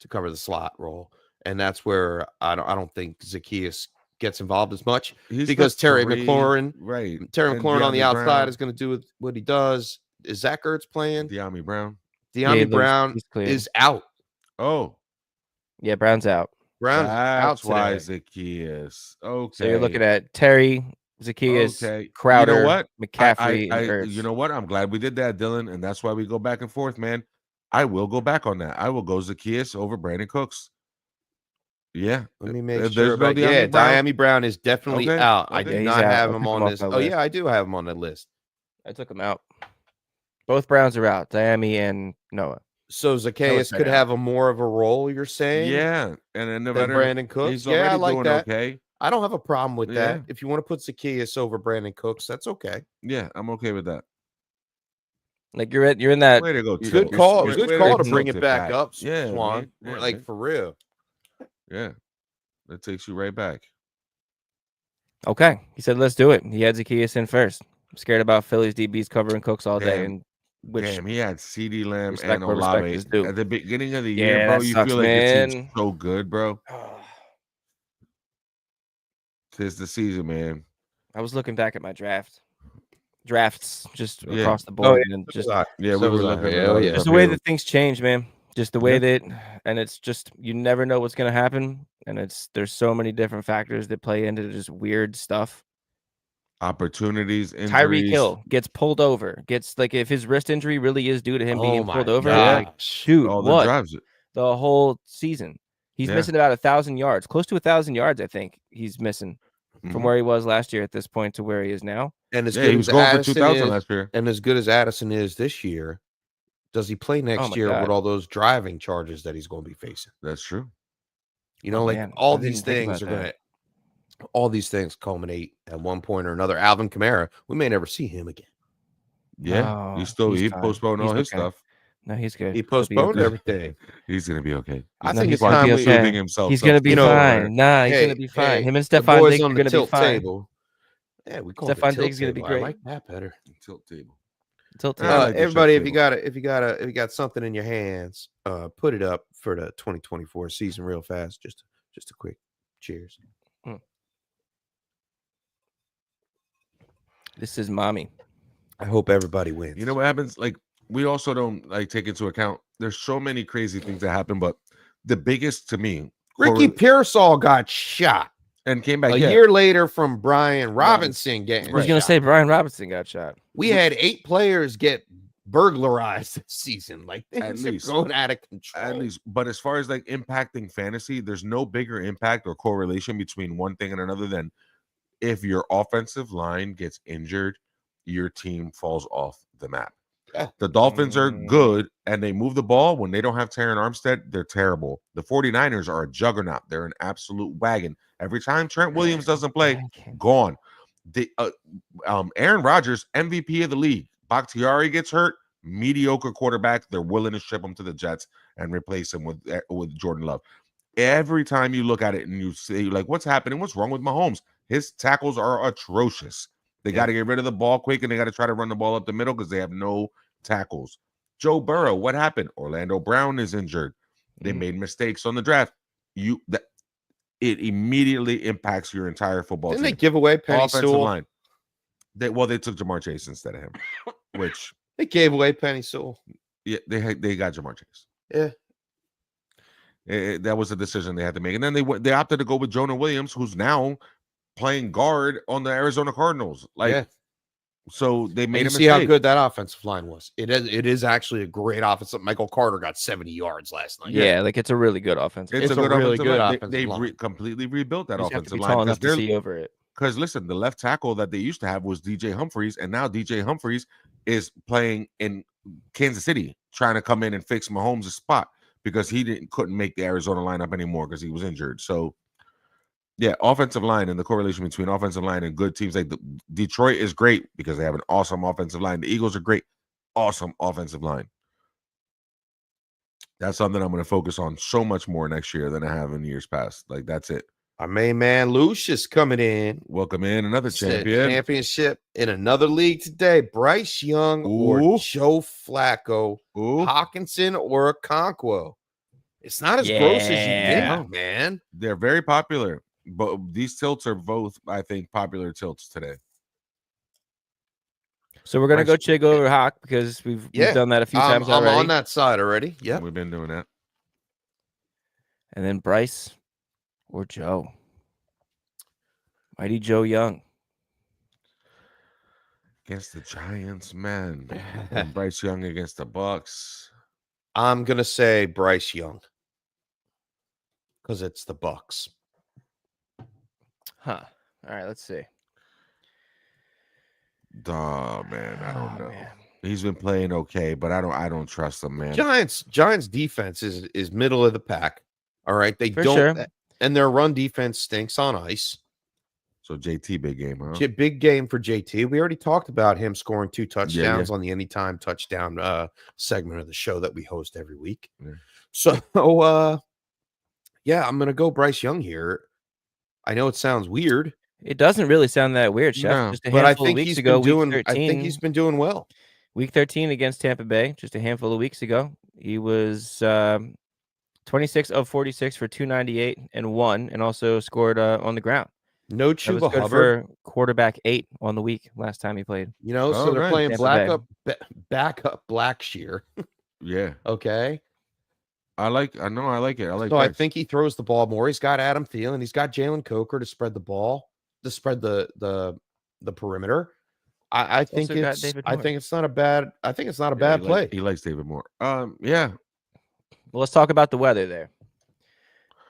to cover the slot role, and that's where I don't think Zacchaeus gets involved as much because Terry McLaurin, right? Terry And McLaurin on the De'Ami outside Brown. is going to do what he does. Is Zach Ertz playing? De'Ami Brown. De'Ami Brown is out. Oh, yeah, Brown's out. Brown's out that's why today. Zacchaeus. Okay, So you're looking at Terry, Zacchaeus, Crowder, You know what? McCaffrey, and Ertz. You know what? I'm glad we did that, Dylan, and that's why we go back and forth, man. I will go back on that. I will go Zacchaeus over Brandon Cooks. Yeah, Let me make There's sure. no But De'Ami Brown. De'Ami Brown is definitely Okay, out. I okay. do He's not out. have I him took on him off this. my Oh yeah, list. I do have him on the list. I took him out. Both Browns are out. De'Ami and Noah. So Zacchaeus right could out. have a more of a role. You're saying, Yeah, and then no than matter Brandon Cooks. he's Yeah, I already like doing that. okay. I don't have a problem with that. Yeah. If you want to put Zacchaeus over Brandon Cooks, that's okay. Yeah, I'm okay with that. Like you're in that. Way to go, Good Tilt. call. Way- Good way call to tilt bring it back up, Yeah, Swan. man. Yeah, Like man. for real. Yeah, that takes you right back. Okay, he said, "Let's do it." He had Zacchaeus in first. I'm scared about Phillies DBs covering Cooks all day, and Damn, he had CD Lamb respect and where respect Olave is due. at the beginning of the Yeah, year, bro. that You sucks, feel like your team's man. so good, bro. Tis the season, man. I was looking back at my drafts just Yeah. across the board, and just Yeah, we were looking at Hell other yeah. just stuff the way here. that things change, man. Just the way that, and it's just you never know what's gonna happen, and there's so many different factors that play into just weird stuff. Opportunities, Tyreek injuries. Hill gets pulled over, gets like if his wrist injury really is due to him being pulled over, gosh. like dude, all the what drives. the whole season he's Yeah. missing about 1,000 yards, close to 1,000 yards. I think he's missing from Mhm. where he was last year at this point to where he is now. And as Yeah, good he as was going for Addison 2,000 is, last year. and as good as Addison is this year, does he play next my year God. with all those driving charges that he's going to be facing? That's true. You know, Oh, like man. all I didn't these think things are about going to, all these things culminate at one point or another. Alvin Kamara, we may never see him again. Yeah, No, he fine. postponed He's all his okay. stuff. No, he's good. He He'll be postponed okay. everything. He's gonna be okay. I No, think he's it's gonna time be we. okay. soothing himself. He's gonna be You know, fine. Nah, he's Hey, gonna be fine. hey, Him and the Stephon boys Diggs on are the gonna be tilt fine. table. Yeah, we call it the Stephon tilt Diggs is gonna be table. great. I like that better. Tilt table. Tilt I table. like the Everybody, tilt if you got something in your hands, put it up for the 2024 season real fast. Just a quick cheers. This is mommy. I hope everybody wins. You know what happens? Like we also don't like take into account. There's so many crazy things that happen, but the biggest to me, Ricky Pearsall got shot and came back a year later from Brian Robinson getting. I was gonna shot. say Brian Robinson got shot. We had 8 players get burglarized this season. Like things least. are going out of control. At least, but as far as like impacting fantasy, there's no bigger impact or correlation between one thing and another than if your offensive line gets injured, your team falls off the map. Yeah. The Dolphins are good and they move the ball. When they don't have Terran Armstead, they're terrible. The 49ers are a juggernaut. They're an absolute wagon. Every time Trent Williams doesn't play, gone. Aaron Rodgers, MVP of the league. Bakhtiari gets hurt, mediocre quarterback. They're willing to ship him to the Jets and replace him with Jordan Love. Every time you look at it and you say, like, what's happening? What's wrong with Mahomes? His tackles are atrocious. They got to get rid of the ball quick and they got to try to run the ball up the middle because they have no tackles. Joe Burrow, what happened? Orlando Brown is injured. They made mistakes on the draft. It immediately impacts your entire football Didn't team. they give away Penny Offensive Sewell? line. They took Jamar Chase instead of him, which They gave away Penny Sewell. yeah, they got Jamar Chase. Yeah. That was a decision they had to make, and then they opted to go with Jonah Williams, who's now playing guard on the Arizona Cardinals. So they made And a see mistake. how good that offensive line was. It is actually a great offensive. Michael Carter got 70 yards last night. Yeah, like it's a really good offensive. It's a really good line. offensive They line. completely rebuilt that You just have to offensive be tall line enough to see over it. because listen, the left tackle that they used to have was DJ Humphries, and now DJ Humphries is playing in Kansas City, trying to come in and fix Mahomes' spot because he couldn't make the Arizona lineup anymore because he was injured. So, yeah, offensive line and the correlation between offensive line and good teams like Detroit is great because they have an awesome offensive line. The Eagles are great, awesome offensive line. That's something I'm going to focus on so much more next year than I have in years past. Like, that's it. Our main man Lucius coming in. Welcome in another Said champion. championship in another league today. Bryce Young or Ooh. Joe Flacco, Ooh. Hawkinson or Okonkwo. It's not as gross as you Yeah. think, man. They're very popular, but these tilts are both, I think, popular tilts today. So we're gonna go Chig over Hawk because we've done that a few times I'm already. on that side already. Yeah, We've been doing that. And then Bryce or Joe. Mighty Joe Young. Against the Giants, man. And Bryce Young against the Bucks. I'm gonna say Bryce Young because it's the Bucks. Huh. All right, let's see. Oh man, I don't know. Man. He's been playing okay, but I don't trust him, man. Giants defense is middle of the pack. All right, they For don't, sure. and their run defense stinks on ice. So JT, big game, huh? Big game for JT. We already talked about him scoring 2 touchdowns Yeah. on the Anytime Touchdown segment of the show that we host every week. Yeah. So, yeah, I'm going to go Bryce Young here. I know it sounds weird. It doesn't really sound that weird, Chef. No, Just a But I handful of think weeks he's ago, been week doing. 13. I think he's been doing well. Week 13 against Tampa Bay, just a handful of weeks ago. He was 26 of 46 for 298 and 1, and also scored on the ground. No That was Chuba good Hubbard. for quarterback 8 on the week last time he played. You know, Oh, so they're nice. playing Tampa Bay. backup Blackshear. Yeah. Okay. I like it. I like So I Bryce. think he throws the ball more. He's got Adam Thielen. He's got Jalen Coker to spread the ball, to spread the perimeter. I think also got it's David I Moore. think it's not a bad Yeah, bad play. He likes David Moore. Yeah. Well, let's talk about the weather there.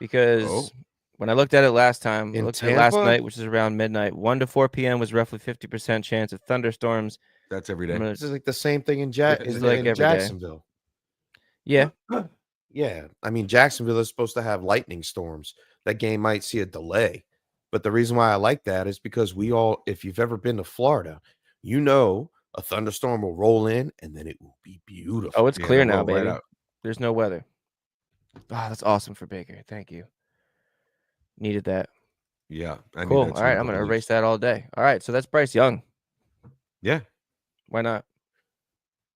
Because when I looked at it last time, I In looked at it last Tampa? night, which is around midnight, 1 to 4 p.m. was roughly 50% chance of thunderstorms. That's every day. I'm gonna- This is like the same thing in It's like every day. Jacksonville. Yeah, Yeah. I mean, Jacksonville is supposed to have lightning storms. That game might see a delay. But the reason why I like that is because if you've ever been to Florida, you know a thunderstorm will roll in and then it will be beautiful. oh, it's Yeah, clear they'll now, roll right baby. out. There's no weather. Ah, that's awesome for Baker. Thank you. Needed that. Yeah. I need Cool. that All too right, in a I'm gonna couple erase weeks. that all day. All right, so that's Bryce Young. Yeah. Why not?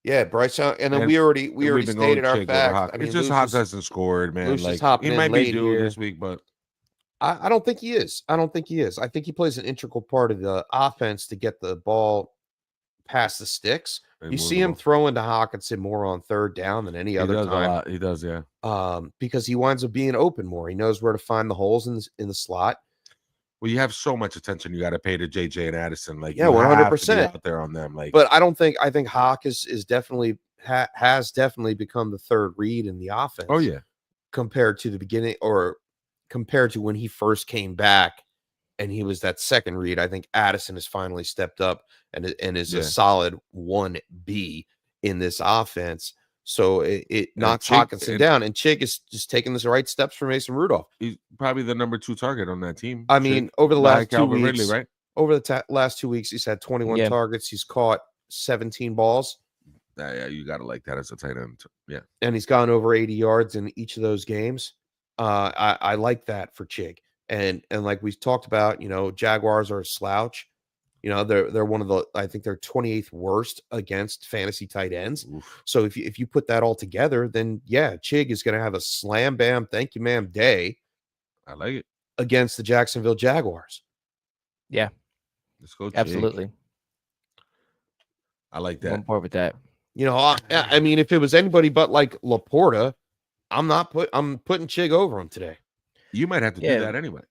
Yeah, Bryce Young. And then And we already We've been going stated our Chick over facts. Hawk. I mean, It's just Hawk hasn't scored, man. Lucius Like hopping he in might be late due here. this week, but I don't think he is. I think he plays an integral part of the offense to get the ball past the sticks. You see him throwing to Hawkinson more on third down than any other does time. a lot. He does, yeah. Because he winds up being open more. He knows where to find the holes in the slot. Well, you have so much attention you got to pay to JJ and Addison. Like, Yeah, you have to be 100%. out there on them. Like, But I think Hawk is definitely has definitely become the third read in the offense. oh yeah, Compared to the beginning, or compared to when he first came back and he was that second read. I think Addison has finally stepped up and is a solid 1B in this offense. So it knocks Hawkinson down, and Chick is just taking the right steps for Mason Rudolph. he's probably the number 2 target on that team. I mean, over the last 2 Calvin weeks, Ridley, right? over the last 2 weeks, he's had 21 targets. He's caught 17 balls. Yeah, you got to like that as a tight end. Yeah. And he's gone over 80 yards in each of those games. I like that for Chig. And like we talked about, Jaguars are a slouch. They're one of I think they're 28th worst against fantasy tight ends. Oof. So if you put that all together, then yeah, Chig is going to have a slam bam, thank you ma'am day. I like it. Against the Jacksonville Jaguars. Yeah. Let's go. Chig. Absolutely. I like I'm on that. board with that. I mean, if it was anybody but like Laporta, I'm putting Chig over him today. You might have to do that anyway.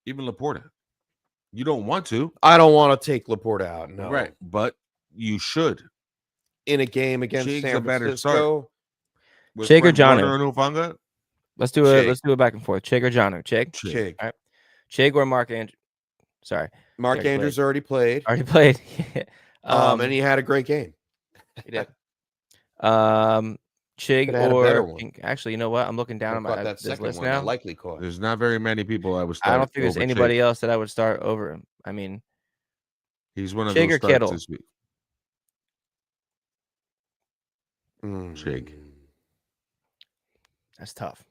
Even Laporta. You don't want to. I don't want to take Laporta out. No. Right. But you should. In a game against Chig's San a better Francisco. Chig or John? Ufanga? Let's do a back and forth. Chig or John? Chig. Chig. All right. Chig or Mark Andrews? Sorry. Mark Andrews already played. Already played. And he had a great game. He did. Chig or actually, you know what? I'm looking down on my this list now. Likely caught. There's not very many people I would start. I don't think there's anybody else that I would start over him. I mean, he's one of Chig those or Kittle this week. Chig. That's tough.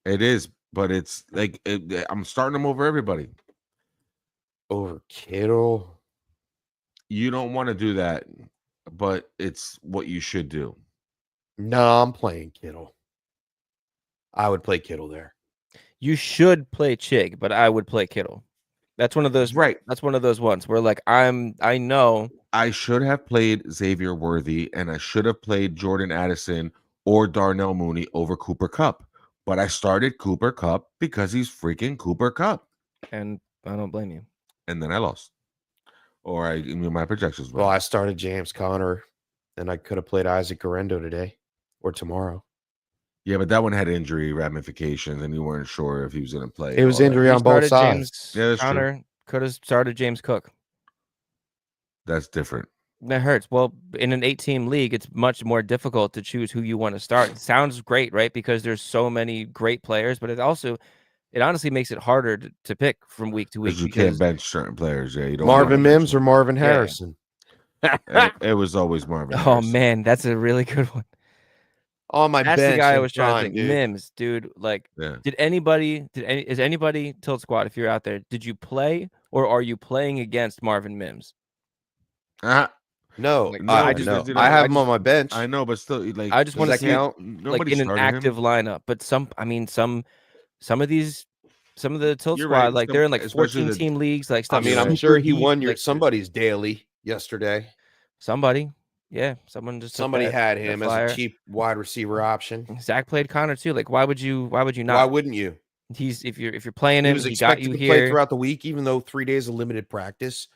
It is, but it's like I'm starting him over everybody. Over Kittle. You don't want to do that, but it's what you should do. No, I'm playing Kittle. I would play Kittle there. You should play Chig, but I would play Kittle. That's one of those. Right. That's one of those ones where like I know I should have played Xavier Worthy and I should have played Jordan Addison or Darnell Mooney over Cooper Kupp. But I started Cooper Kupp because he's freaking Cooper Kupp. And I don't blame you. And then I lost. Or my projections were. Well, I started James Conner, and I could have played Isaac Garendo today or tomorrow. Yeah, but that one had injury ramifications, and you weren't sure if he was going to play. It was injury on both sides. James Conner could have started James Cook. That's different. That hurts. Well, in an 8-team league, it's much more difficult to choose who you want to start. It sounds great, right? Because there's so many great players, but it also it honestly makes it harder to pick from week to week Because you can't bench certain players. Yeah, you don't. Marvin wanna bench Mims or Marvin Yeah. Harrison? it was always Marvin. Oh Harrison. man, that's a really good one. On my That's the bench guy I in was trying to prime, think. dude. Mims, dude. Like, Yeah. is anybody Tilt Squad? If you're out there, did you play or are you playing against Marvin Mims? No, Like, No, I no, just- I have him on my bench. I know, but still, like, I just Does want to that see count? like nobody in an started active him. lineup. But some of the Tilt You're Squad, right, like they're in like especially 14 team leagues, like I stuff. mean, I'm You're sure super he deep, won your like, somebody's daily yesterday. somebody. Yeah, someone just took Somebody that- had that him as flyer. a cheap wide receiver option. Zach played Connor too. Like, why would you Why not? wouldn't you? He's if you're playing He him, was he got expected you to play here. throughout the week, even though 3 days of limited practice.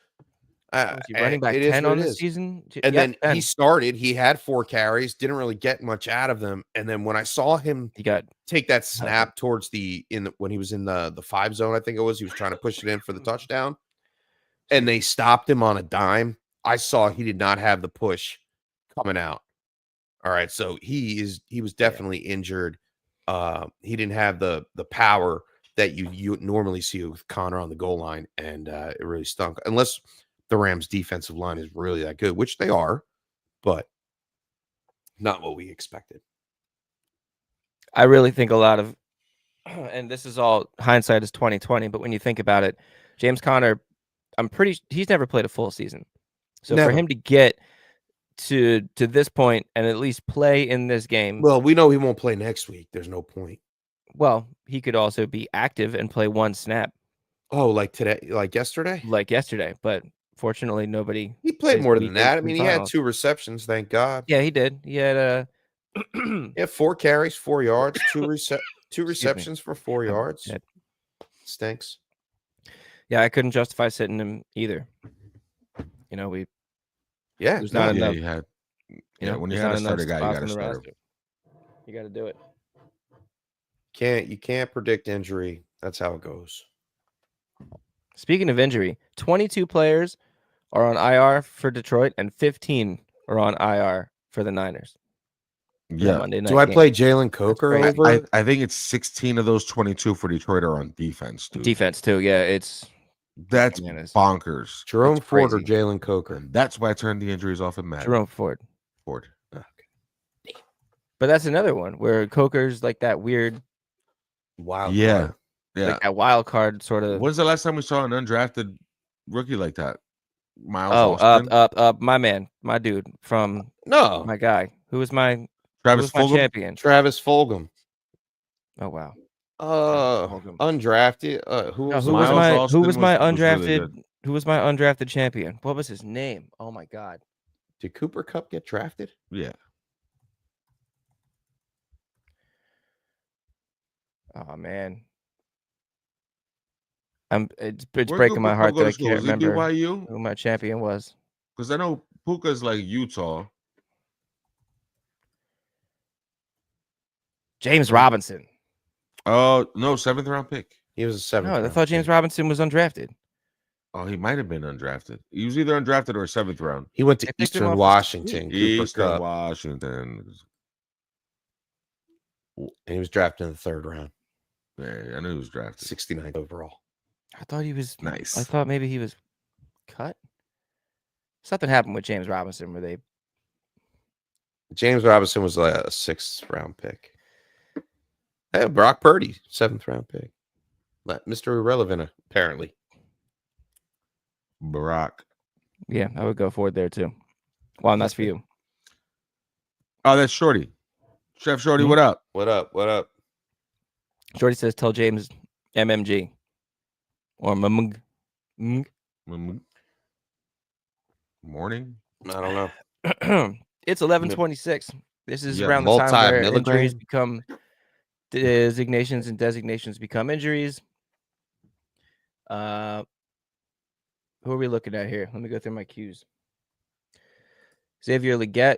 Was he running back it is 10 what on it the is. season? And Yeah, then 10. he started. He had 4 carries, didn't really get much out of them. And then when I saw him He got take that snap towards when he was in the 5 zone, I think it was, he was trying to push it in for the touchdown, and they stopped him on a dime. I saw he did not have the push coming out. All right, so he was definitely injured. He didn't have the power that you normally see with Connor on the goal line, and it really stunk. Unless the Rams' defensive line is really that good, which they are, but not what we expected. I really think a lot of, and this is all hindsight is 2020, but when you think about it, James Conner, he's never played a full season. So Never. for him to get to this point and at least play in this game, Well, we know he won't play next week. There's no point. well, he could also be active and play one snap Oh, like today, like yesterday? like yesterday, but fortunately nobody. He played plays more week than that. I 18 mean, he had finals. 2 receptions, thank God. Yeah, he did. He had He had 4 carries, 4 yards, 2 receptions for 4 yards. yeah. Stinks. Yeah, I couldn't justify sitting him either. You know, Yeah, there's no, not Yeah, enough. you had. You Yeah, know, when you there's had a not enough starter guy, you spots got to on the start him. roster. You got to do it. you can't predict injury. That's how it goes. Speaking of injury, 22 players are on IR for Detroit and 15 are on IR for the Niners. for that Yeah. Monday night Do I game. play Jalen Coker crazy. over? I think it's 16 of those 22 for Detroit are on defense, dude. Defense too? Yeah, it's That's bananas. bonkers. Jerome It's Ford or crazy. Jalen Coker? And that's why I turned the injuries off in Madden. Jerome Ford. Ford. But that's another one where Coker's like that weird, Wild Yeah. card. Yeah. like that wild card sort of. When's the last time we saw an undrafted rookie like that? Miles Oh, Austin? up, my man, my dude from No, my guy, who was my Travis Fulgham? champion. Travis Fulgham. Oh wow. Undrafted. Who No, was who Miles was my Austin who was my was really undrafted good. who was my undrafted champion? What was his name? Oh my god. Did Cooper Kupp get drafted? Yeah. Oh man. It's Where breaking my Cooper heart Kupp go that to I school? can't Is he remember BYU? who my champion was. Because I know Puka's like Utah. James Robinson. Oh, no, 7th round pick. He was a 7th. No, I round thought James pick. Robinson was undrafted. Oh, he might have been undrafted. He was either undrafted or 7th round. He went to They picked him Eastern off the Washington. Cooper Eastern Kupp, Washington. and he was drafted in the 3rd round, Yeah, I knew he was drafted. 69th overall. I thought he was Nice. I thought maybe he was cut. Something happened with James Robinson where they James Robinson was a 6th round pick. Hey, Brock Purdy, 7th round pick. Mr. Irrelevant, apparently. Barack. yeah, I would go forward there too. Well, and that's for you. Oh, that's Shorty. Chef Shorty, Mhm. what up? What up? What up? Shorty says tell James MMG. Or MMG. Morning. I don't know. It's 11:26. This is Yeah, around the time where multi-milligram. injuries become designations and designations become injuries. Who are we looking at here? Let me go through my cues. Xavier Legette.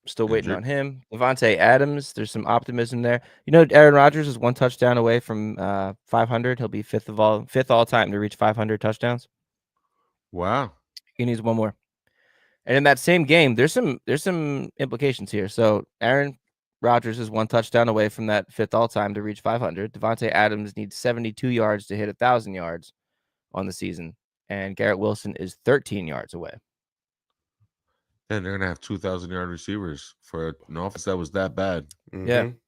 Still waiting Injured. on him. Devontae Adams. There's some optimism there. You know, Aaron Rodgers is 1 touchdown away from 500. He'll be fifth all time to reach 500 touchdowns. Wow. He needs one more. And in that same game, there's some implications here. So Aaron Rodgers is 1 touchdown away from that 5th all-time to reach 500. Devontae Adams needs 72 yards to hit 1,000 yards on the season, and Garrett Wilson is 13 yards away. And they're gonna have 2,000-yard receivers for an offense that was that bad. Mhm. Yeah. Isn't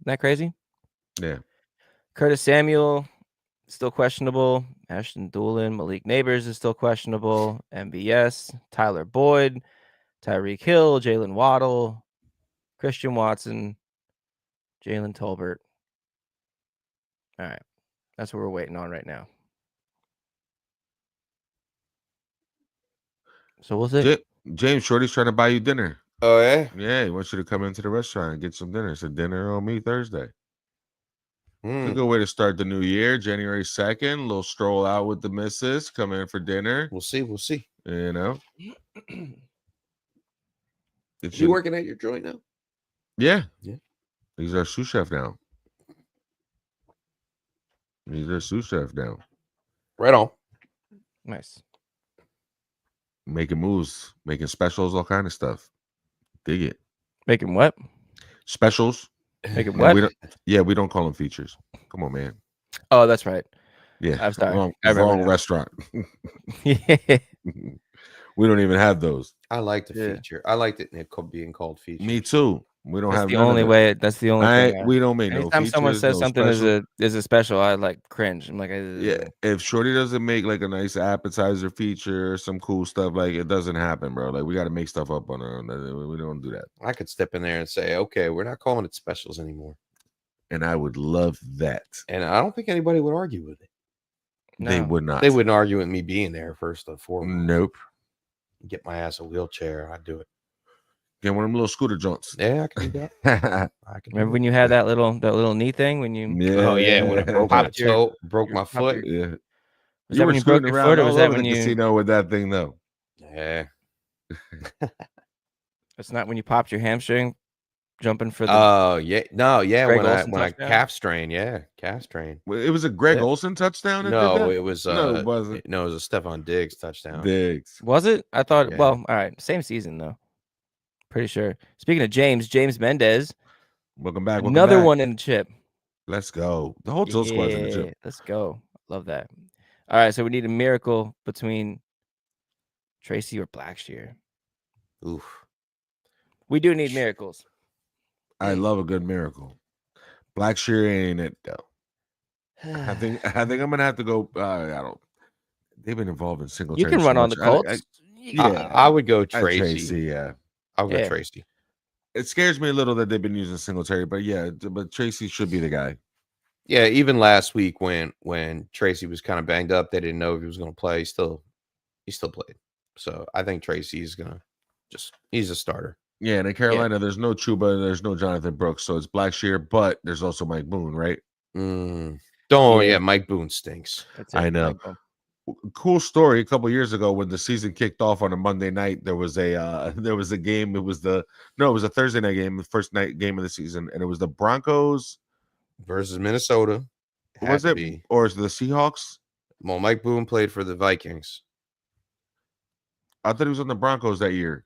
that crazy? Yeah. Curtis Samuel, still questionable. Ashton Doolin, Malik Neighbors is still questionable. MBS, Tyler Boyd, Tyreek Hill, Jalen Waddle, Christian Watson, Jalen Tolbert. All right. That's what we're waiting on right now. So we'll see. James Shorty's trying to buy you dinner. Oh, yeah? Yeah, he wants you to come into the restaurant and get some dinner. It's a dinner on me Thursday. It's a Mm. good way to start the new year. January 2nd, a little stroll out with the missus, come in for dinner. We'll see. We'll see. You know? Is he working at your joint now? Yeah. Yeah. He's our sous chef now. He's our sous chef now. Right on. Nice. Making moves, making specials, all kind of stuff. Dig it. Making what? Specials. Making Yeah, what? we don't call them features. Come on, man. Oh, that's right. Yeah. I'm sorry. Wrong, I remember wrong now. restaurant. Yeah. We don't even have those. I like the Yeah. feature. I liked it being called feature. Me too. We don't That's have the none of only it. way. That's the only thing. We don't make no Anytime features. someone says no something special. is a special, I like cringe. I'm like, Yeah, if Shorty doesn't make like a nice appetizer feature, some cool stuff, like it doesn't happen, bro. Like we got to make stuff up on our own. We don't do that. I could step in there and say, okay, we're not calling it specials anymore. And I would love that. And I don't think anybody would argue with it. They No. would not. They wouldn't argue with me being there first and foremost. Nope. Get my ass a wheelchair. I'd do it. Get one of them little scooter joints. Yeah, I can do that. Yeah. I can. Remember when you had that little knee thing when you Oh yeah, when I broke my Popped your- toe, broke my popped foot. Yeah. was You that were when you broke scooting your around foot, or all was that over when the you? casino with that thing, though. Yeah. It's not when you popped your hamstring, jumping for the. Oh yeah. No, yeah. Greg When I Olsen touchdown? calf strain, yeah, calf strain. It was a Greg Yeah. Olsen touchdown. That No, did that? it was No, it wasn't. No, it was a Stephon Diggs touchdown. Diggs. Was it? I thought. Yeah. Well, all right, same season though. Pretty sure. Speaking of James Mendez, Welcome back. Welcome another back. one in the chip. Let's go. The whole tilt squad's in the Yeah, gym. let's go. Love that. All right, so we need a miracle between Tracy or Blackshear. Oof. We do need miracles. I love a good miracle. Blackshear ain't it though. I think I'm gonna have to go. I don't. They've been involved in single. You can run on the Colts. I would go Tracy. Tracy. Yeah. I'll go Yeah. Tracy. It scares me a little that they've been using Singletary, but yeah, but Tracy should be the guy. Yeah, even last week when Tracy was kind of banged up, they didn't know if he was going to play. He still played. So I think Tracy's gonna he's a starter. Yeah, and in Carolina, there's no Chuba, there's no Jonathan Brooks, so it's Blackshear, but there's also Mike Boone, right? Yeah, Mike Boone stinks. That's it. I know. Cool story. A couple years ago, when the season kicked off on a Monday night, there was a game. It was a Thursday night game, the first night game of the season, and it was the Broncos Versus Minnesota. Was it, or is it the Seahawks? Well, Mike Boone played for the Vikings. I thought he was on the Broncos that year.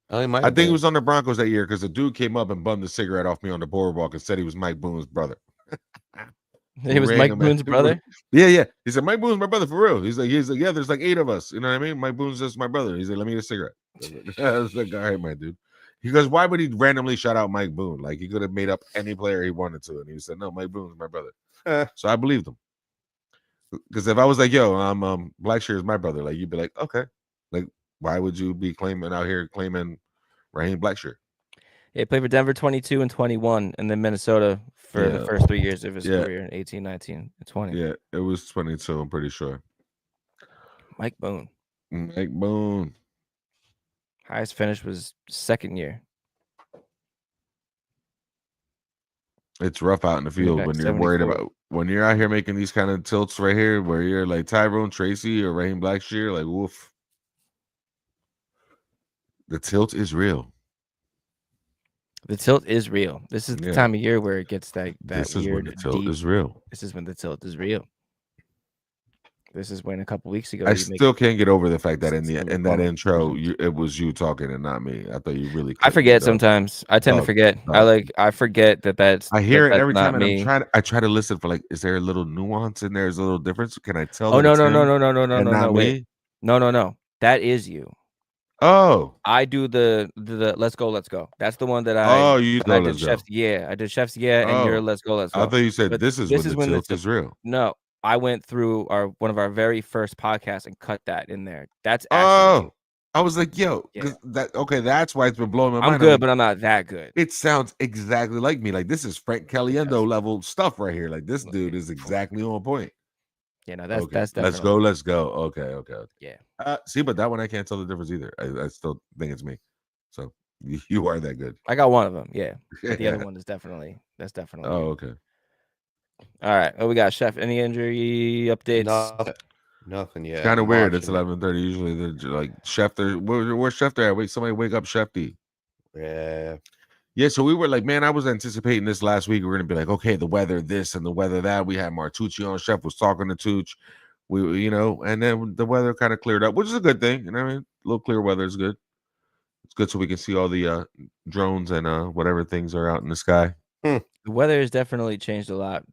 Oh, he might I have think he been. was on the Broncos that year because the dude came up and bummed a cigarette off me on the boardwalk and said he was Mike Boone's brother. He was Rang Mike him Boone's at- brother. Yeah. He said Mike Boone's my brother for real. He's like, yeah. There's like 8 of us. You know what I mean? Mike Boone's just my brother. He's like, let me get a cigarette. I was like, all right, my dude. He goes, why would he randomly shout out Mike Boone? Like he could have made up any player he wanted to, and he said, no, Mike Boone's my brother. So I believed him. Because if I was like, yo, I'm Blackshear is my brother, like you'd be like, okay, like why would you be claiming Raheem Blackshear? He played for Denver 22 and 21, and then Minnesota for the first 3 years of his career in 18, 19, and 20. Yeah, it was 22. I'm pretty sure. Mike Boone. Mike Boone. Highest finish was second year. It's rough out in the field back when you're worried 74. about when you're out here making these kind of tilts right here, where you're like Tyrone Tracy or Raheem Blackshear, like woof. The tilt is real. The tilt is real. This is the time of year where it gets that This is when weird the tilt deep. is real. This is when the tilt is real. This is when a couple weeks ago. I still can't get over the fact that in that intro, decisions. it was you talking and not me. I thought you really. I forget couldn't, sometimes. I tend to Dog, forget. dog. I forget that's. I hear it that's every not time, and me. I try to listen for like, is there a little nuance in there? Is there a little difference? Can I tell? Oh that no it's no him no and not wait. me? No. That is you. Oh, I do the let's go. That's the one that oh, you I go. did Let's go. I did Chef's and you're Oh, let's go. I thought you said But this is this when is the when tilt is real. No, I went through one of our very first podcasts and cut that in there. That's actually Oh, I was like, yo, Yeah. that's why it's been blowing my mind. I'm good, like, but I'm not that good. it sounds exactly like me. Like this is Frank Caliendo level stuff right here. Like this dude is exactly on point. Yeah, no, Okay, that's definitely. let's go. Okay. Yeah. See, but that one I can't tell the difference either. I still think it's me. So you are that good. I got one of them. Yeah, but the other one is definitely you. Oh, okay. All right. Oh, we got Chef. Any injury updates? Nothing yet. Kind of I'm weird. It's watching it. 11:30. Usually they're like Schefter. Where's Schefter at? Wait, somebody wake up Shefty. Yeah, so we were like, man, I was anticipating this last week. We are gonna be like, okay, the weather this and the weather that. We had Martucci on. Chef was talking to Tooch. We and then the weather kind of cleared up, which is a good thing. You know what I mean? A little clear weather is good. It's good so we can see all the drones and whatever things are out in the sky. The weather has definitely changed a lot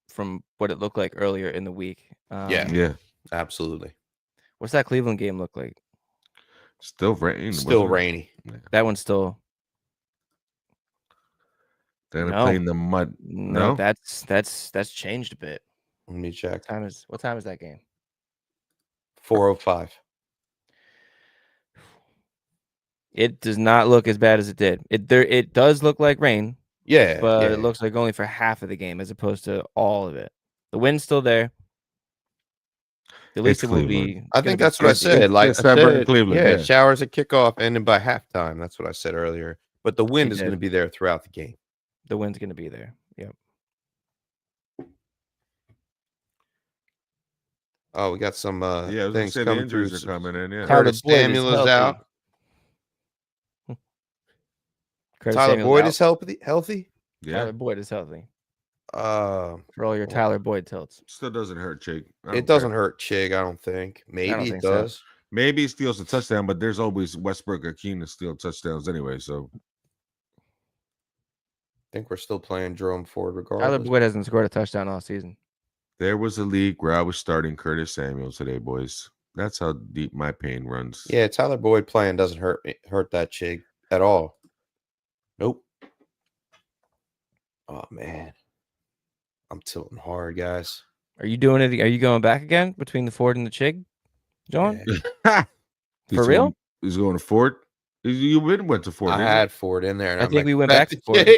from what it looked like earlier in the week. Yeah, absolutely. What's that Cleveland game look like? Still rain. Still rainy. That one's still. They're gonna play in the mud. No, that's changed a bit. Let me check. What time is that game? 4:05. It does not look as bad as it did. It does look like rain. Yeah, but it looks like only for half of the game as opposed to all of it. The wind's still there. At least it will be. I think that's what I said. Like I said, Cleveland, showers at kickoff, ending by halftime. That's what I said earlier. But the wind is going to be there throughout the game. The wind's going to be there. Yep. Oh, we got some things coming through. Are coming in. Yeah, Curtis Samuel is out. Tyler Boyd is healthy. Yeah, Tyler Boyd is healthy. For all your Tyler Boyd tilts. Still doesn't hurt Chig. It doesn't hurt Chig, I don't think. Maybe it does. So. Maybe he steals a touchdown, but there's always Westbrook or Keen to steal touchdowns anyway. So I think we're still playing Jerome Ford regardless. Tyler Boyd hasn't scored a touchdown all season. There was a league where I was starting Curtis Samuel today, boys. That's how deep my pain runs. Yeah, Tyler Boyd playing doesn't hurt that Chig at all. Nope. Oh man, I'm tilting hard, guys. Are you doing it? Are you going back again between the Ford and the Chig, John? Yeah. For real? He's going to Ford. You went to Ford. I had Ford in there. And I think we went back to Ford.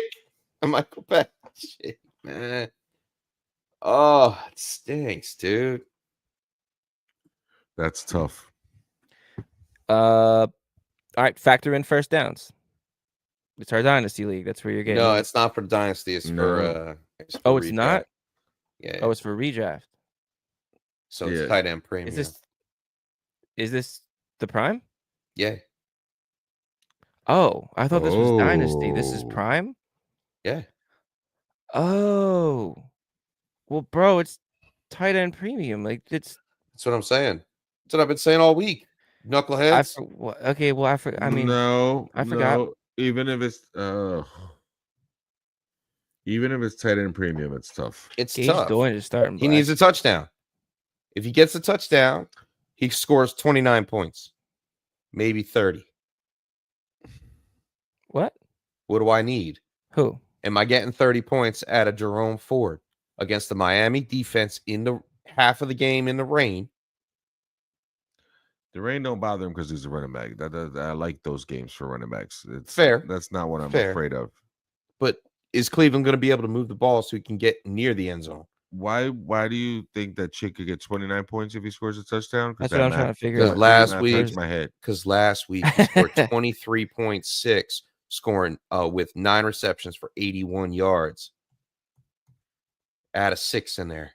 I might go back to Chig, man. Oh, it stinks, dude. That's tough. All right, factor in first downs. It's our dynasty league. That's where you're getting. No, it's not for dynasty. It's for. It's not. Yeah. Oh, it's for redraft. So it's tight end premium. Is this the prime? Yeah. Oh, I thought this was dynasty. This is prime. Yeah. Oh, well, bro, it's tight end premium. Like that's what I'm saying. That's what I've been saying all week. Knuckleheads. I mean, I forgot. No. Even if it's tight end premium, it's tough. It's Gage tough. Doyle is starting. He needs a touchdown. If he gets a touchdown, he scores 29 points, maybe 30. What do I need? Who am I getting 30 points out of Jerome Ford against the Miami defense in the half of the game in the rain? The rain don't bother him because he's a running back. I like those games for running backs. It's fair. That's not what I'm afraid of. But is Cleveland going to be able to move the ball so he can get near the end zone? Why do you think that Chick could get 29 points if he scores a touchdown? That's what I'm trying to figure out. Because last week he scored 23.6, scoring with 9 receptions for 81 yards. Add a 6 in there.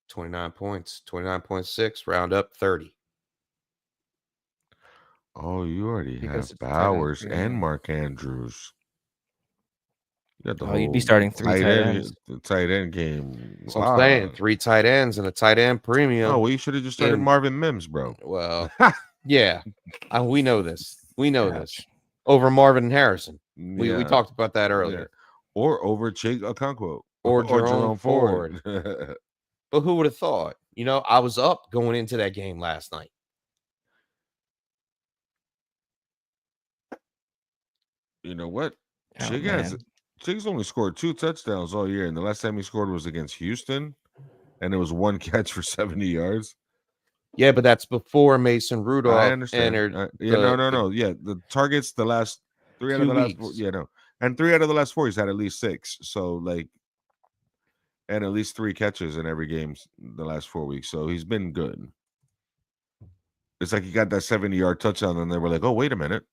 29 points. 29.6, round up 30. Oh, you already have Bowers and Mark Andrews. Got the Oh, you'd be whole starting 3 tight end, ends. the tight end game. That's what I'm saying. Wow. 3 tight ends and a tight end premium. Oh, well, you should have just started in- Marvin Mims, bro. Well, yeah, we know this. We know this. Ouch. Over Marvin and Harrison. We Yeah, talked about that yeah. earlier. Or over Chig Okonkwo. Or Jerome Ford. But who would have thought? You know, I was up going into that game last night. You know what? Oh, Chig's only scored 2 touchdowns all year, and the last time he scored was against Houston, and it was 1 catch for 70 yards. Yeah, but that's before Mason Rudolph I understand. entered. No. Yeah, the targets the last 3 out of the last. weeks. Yeah, no, and 3 out of the last 4 he's had at least 6. So like, and at least 3 catches in every game the last 4 weeks. So he's been good. It's like he got that 70-yard touchdown, and they were like, "Oh, wait a minute,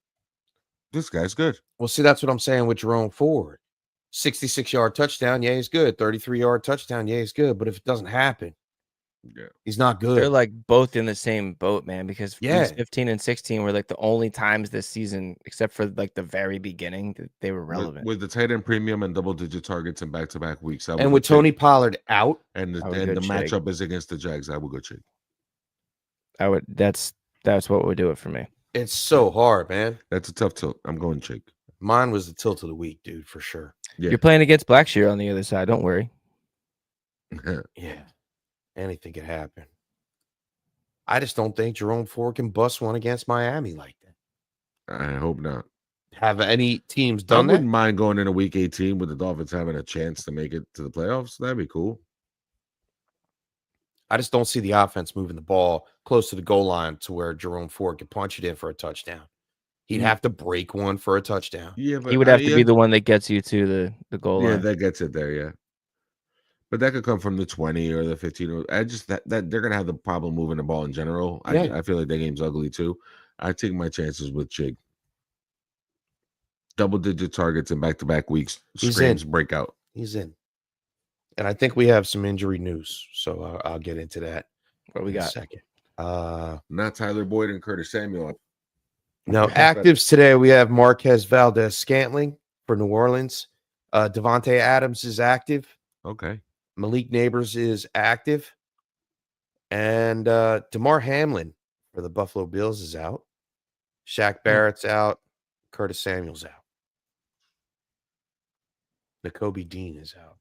this guy's good." Well, see, that's what I'm saying with Jerome Ford. 66-yard touchdown, yeah, he's good. 33-yard touchdown, yeah, he's good. But if it doesn't happen, Yeah, he's not good. They're like both in the same boat, man, because Yeah. weeks 15 and 16 were like the only times this season, except for like the very beginning, that they were relevant. with the tight end premium and double-digit targets in back-to-back weeks. And with Tony Pollard out, and the I would go Chig. matchup is against the Jags, I will go Chig. I would. That's what would do it for me. it's so hard, man. That's a tough tilt. I'm going Chig. Mine was the tilt of the week, dude, for sure. Yeah. You're playing against Blackshear on the other side. Don't worry. Yeah. Anything could happen. I just don't think Jerome Ford can bust one against Miami like that. I hope not. Have any teams I done that? wouldn't mind going into week 18 with the Dolphins having a chance to make it to the playoffs. That'd be cool. I just don't see the offense moving the ball close to the goal line to where Jerome Ford could punch it in for a touchdown. He'd have to break one for a touchdown. Yeah, but He would have to be the one that gets you to the goal Yeah, line. that gets it there. Yeah, but that could come from the 20 or the 15. I just that they're gonna have the problem moving the ball in general. Yeah. I feel like that game's ugly too. I take my chances with Chig. Double-digit targets in back-to-back weeks. He's Screams in. breakout. He's in. And I think we have some injury news, so I'll get into that What we in a got? second. Not Tyler Boyd and Curtis Samuel. Now, actives today, we have Marquez Valdez-Scantling for New Orleans. Devontae Adams is active. Okay. Malik Neighbors is active. And DeMar Hamlin for the Buffalo Bills is out. Shaq Barrett's out. Curtis Samuel's out. Nakobe Dean is out.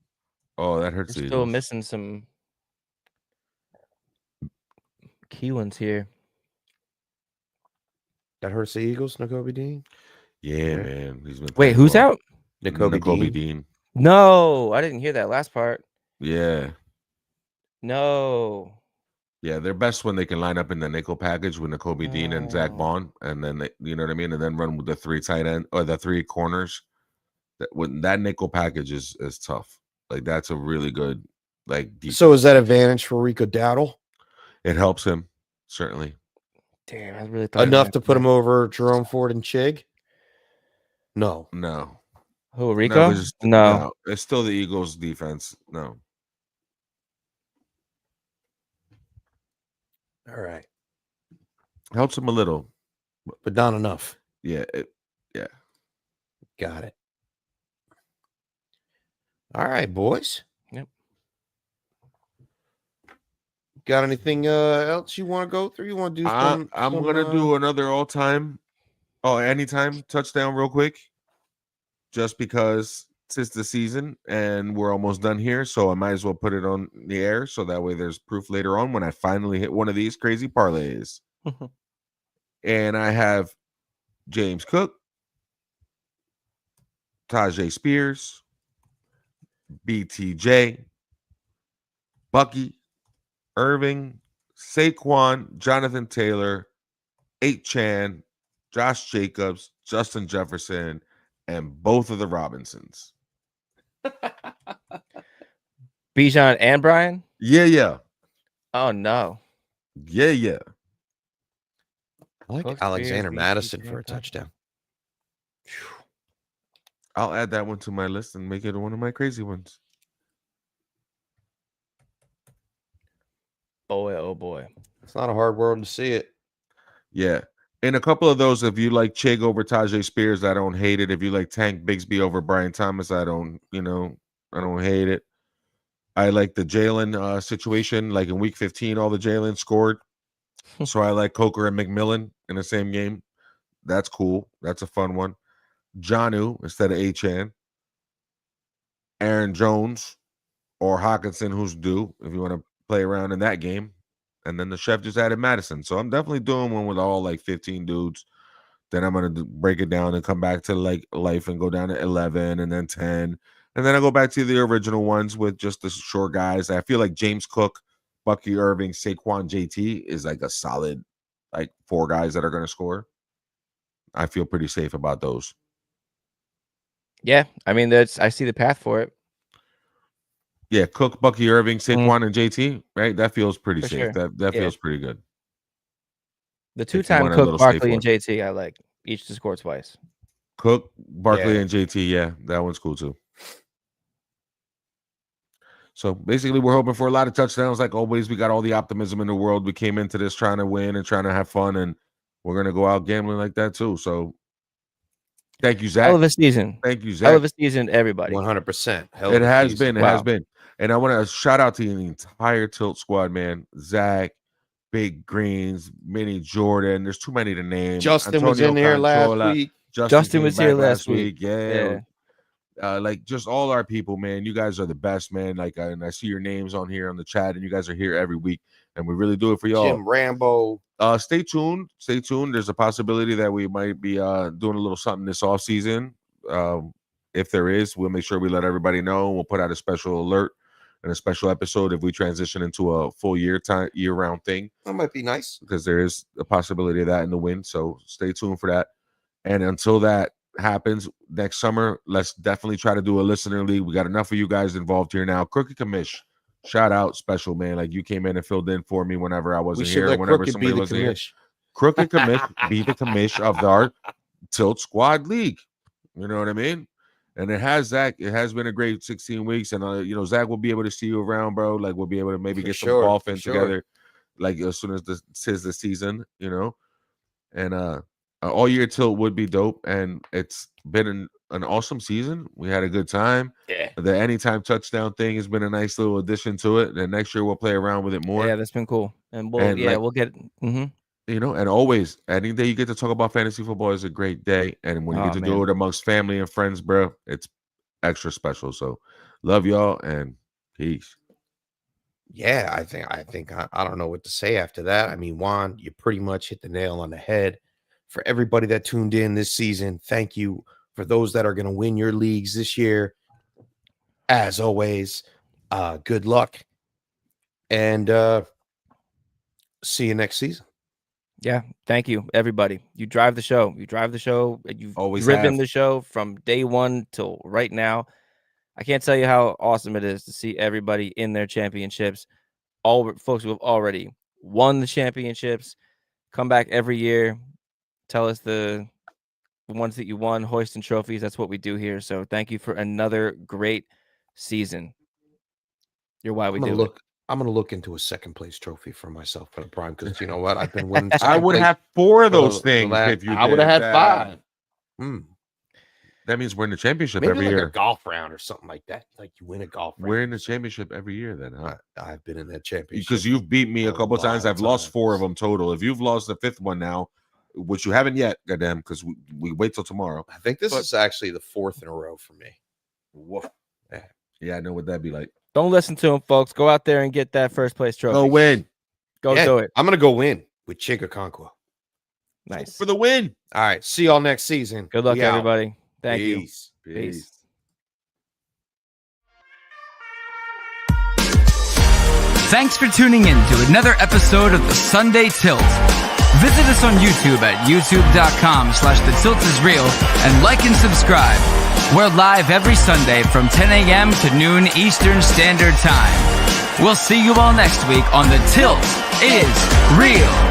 Oh, that hurts. We're the still Eagles. missing some key ones here. That hurts the Eagles, Nakobe Dean? Yeah, man. He's been Wait, playing who's well. out? Nakobe Dean. Dean. No, I didn't hear that last part. Yeah. No. Yeah, they're best when they can line up in the nickel package with Nakobe Dean and Zach Oh. Bond, and then they, you know what I mean, and then run with the 3 tight end or the 3 corners. That nickel package is tough. Like that's a really good defense. So is that advantage for Rico Dowdle? It helps him certainly. Damn, I really thought Enough to put him over Jerome Ford and Chig? No. No, Who, Rico? No. It's still the Eagles' defense. No, All right. helps him a little. But not enough. Yeah, Got it. All right, boys. Yep. Got anything else you want to go through? You want to do some? I'm gonna do another anytime touchdown real quick, just because it's the season and we're almost done here, so I might as well put it on the air so that way there's proof later on when I finally hit one of these crazy parlays. And I have James Cook, Tajay Spears, BTJ, Bucky, Irving, Saquon, Jonathan Taylor, 8chan, Josh Jacobs, Justin Jefferson, and both of the Robinsons. Bijan and Brian? Yeah. Oh, no. Yeah. I like Close Alexander Spears, Madison BTJ, for a touchdown. I'll add that one to my list and make it one of my crazy ones. Boy, oh boy. It's not a hard world to see it. Yeah. In a couple of those, if you like Chig over Tajay Spears, I don't hate it. If you like Tank Bigsby over Brian Thomas, I don't hate it. I like the Jalen situation. Like in week 15, all the Jalen scored. So I like Coker and McMillan in the same game. That's cool. That's a fun one. Jonnu instead of Achane. Aaron Jones or Hawkinson, who's due, if you want to play around in that game. And then the chef just added Madison. So I'm definitely doing one with all like 15 dudes. Then I'm going to break it down and come back to like life and go down to 11 and then 10. And then I go back to the original ones with just the short guys. I feel like James Cook, Bucky Irving, Saquon, JT is like a solid like 4 guys that are going to score. I feel pretty safe about those. Yeah, I mean, I see the path for it. Yeah, Cook, Bucky Irving, Saquon, and JT, right? That feels pretty For safe. sure. That feels pretty good. The 2-time Cook, Barkley, and JT, I like each to score twice. Cook, Barkley, and JT, yeah, that one's cool too. So basically, we're hoping for a lot of touchdowns. Like always, we got all the optimism in the world. We came into this trying to win and trying to have fun, and we're going to go out gambling like that too. So thank you, Zach. Hell of a season. Thank you, Zach. Hell of a season, everybody. 100%. It has been. It has been. And I want to shout out to the entire Tilt squad, man. Zach, Big Greens, Minnie Jordan. There's too many to name. Justin Antonio was in here Controla. last week. Justin was here last week. Yeah. Like just all our people, man. You guys are the best, man. Like, and I see your names on here on the chat, and you guys are here every week, and we really do it for y'all. Jim Rambo. Stay tuned. Stay tuned. There's a possibility that we might be doing a little something this off season. If there is, we'll make sure we let everybody know. We'll put out a special alert and a special episode if we transition into a full year-round thing. That might be nice because there is a possibility of that in the wind. So stay tuned for that. And until that happens next summer, let's definitely try to do a listener league. We got enough of you guys involved here now. Crooked Commish, shout out, special man. Like you came in and filled in for me whenever I wasn't here. Whenever somebody wasn't here. Crooked Commish be the commish of our Tilt Squad League. You know what I mean? And it has Zach. It has been a great 16 weeks, and Zach will be able to see you around, bro. Like we'll be able to maybe get some golf in together, like as soon as the season, and all year Tilt would be dope. And it's been an awesome season. We had a good time. Yeah. The anytime touchdown thing has been a nice little addition to it. And next year we'll play around with it more. Yeah, that's been cool. And we'll get. Mm-hmm. And always, any day you get to talk about fantasy football is a great day. And when you get to do it amongst family and friends, bro, it's extra special. So love y'all and peace. Yeah, I think I don't know what to say after that. I mean, Juan, you pretty much hit the nail on the head. For everybody that tuned in this season, thank you. For those that are going to win your leagues this year, as always, good luck. And see you next season. Yeah, thank you, everybody. You drive the show. You've always driven the show from day one till right now. I can't tell you how awesome it is to see everybody in their championships. All folks who have already won the championships come back every year. Tell us the ones that you won, hoisting trophies. That's what we do here. So thank you for another great season. You're why we do it. I'm going to look into a second place trophy for myself for the Prime because you know what? I've been winning. I would have 4 of those things if you did. I would have had 5. That means we're in the championship Maybe every like year. A golf round or something like that. Like you win a golf round. We're in the championship every year then, huh? I've been in that championship. Because you've beat me a couple times. I've lost 4 of them total. If you've lost the 5th one now, which you haven't yet, goddamn, because we wait till tomorrow. I think this is actually the 4th in a row for me. Woof. Yeah, I know what that'd be like. Don't listen to him, folks. Go out there and get that first place trophy. Go win. Go do it. I'm going to go win with Chica Conqua. Nice. For the win. All right. See y'all next season. Good luck, everybody. Thank you. Peace. Thanks for tuning in to another episode of the Sunday Tilt. Visit us on YouTube at youtube.com/thetiltisreal and like and subscribe. We're live every Sunday from 10 a.m. to noon Eastern Standard Time. We'll see you all next week on The Tilt is Real.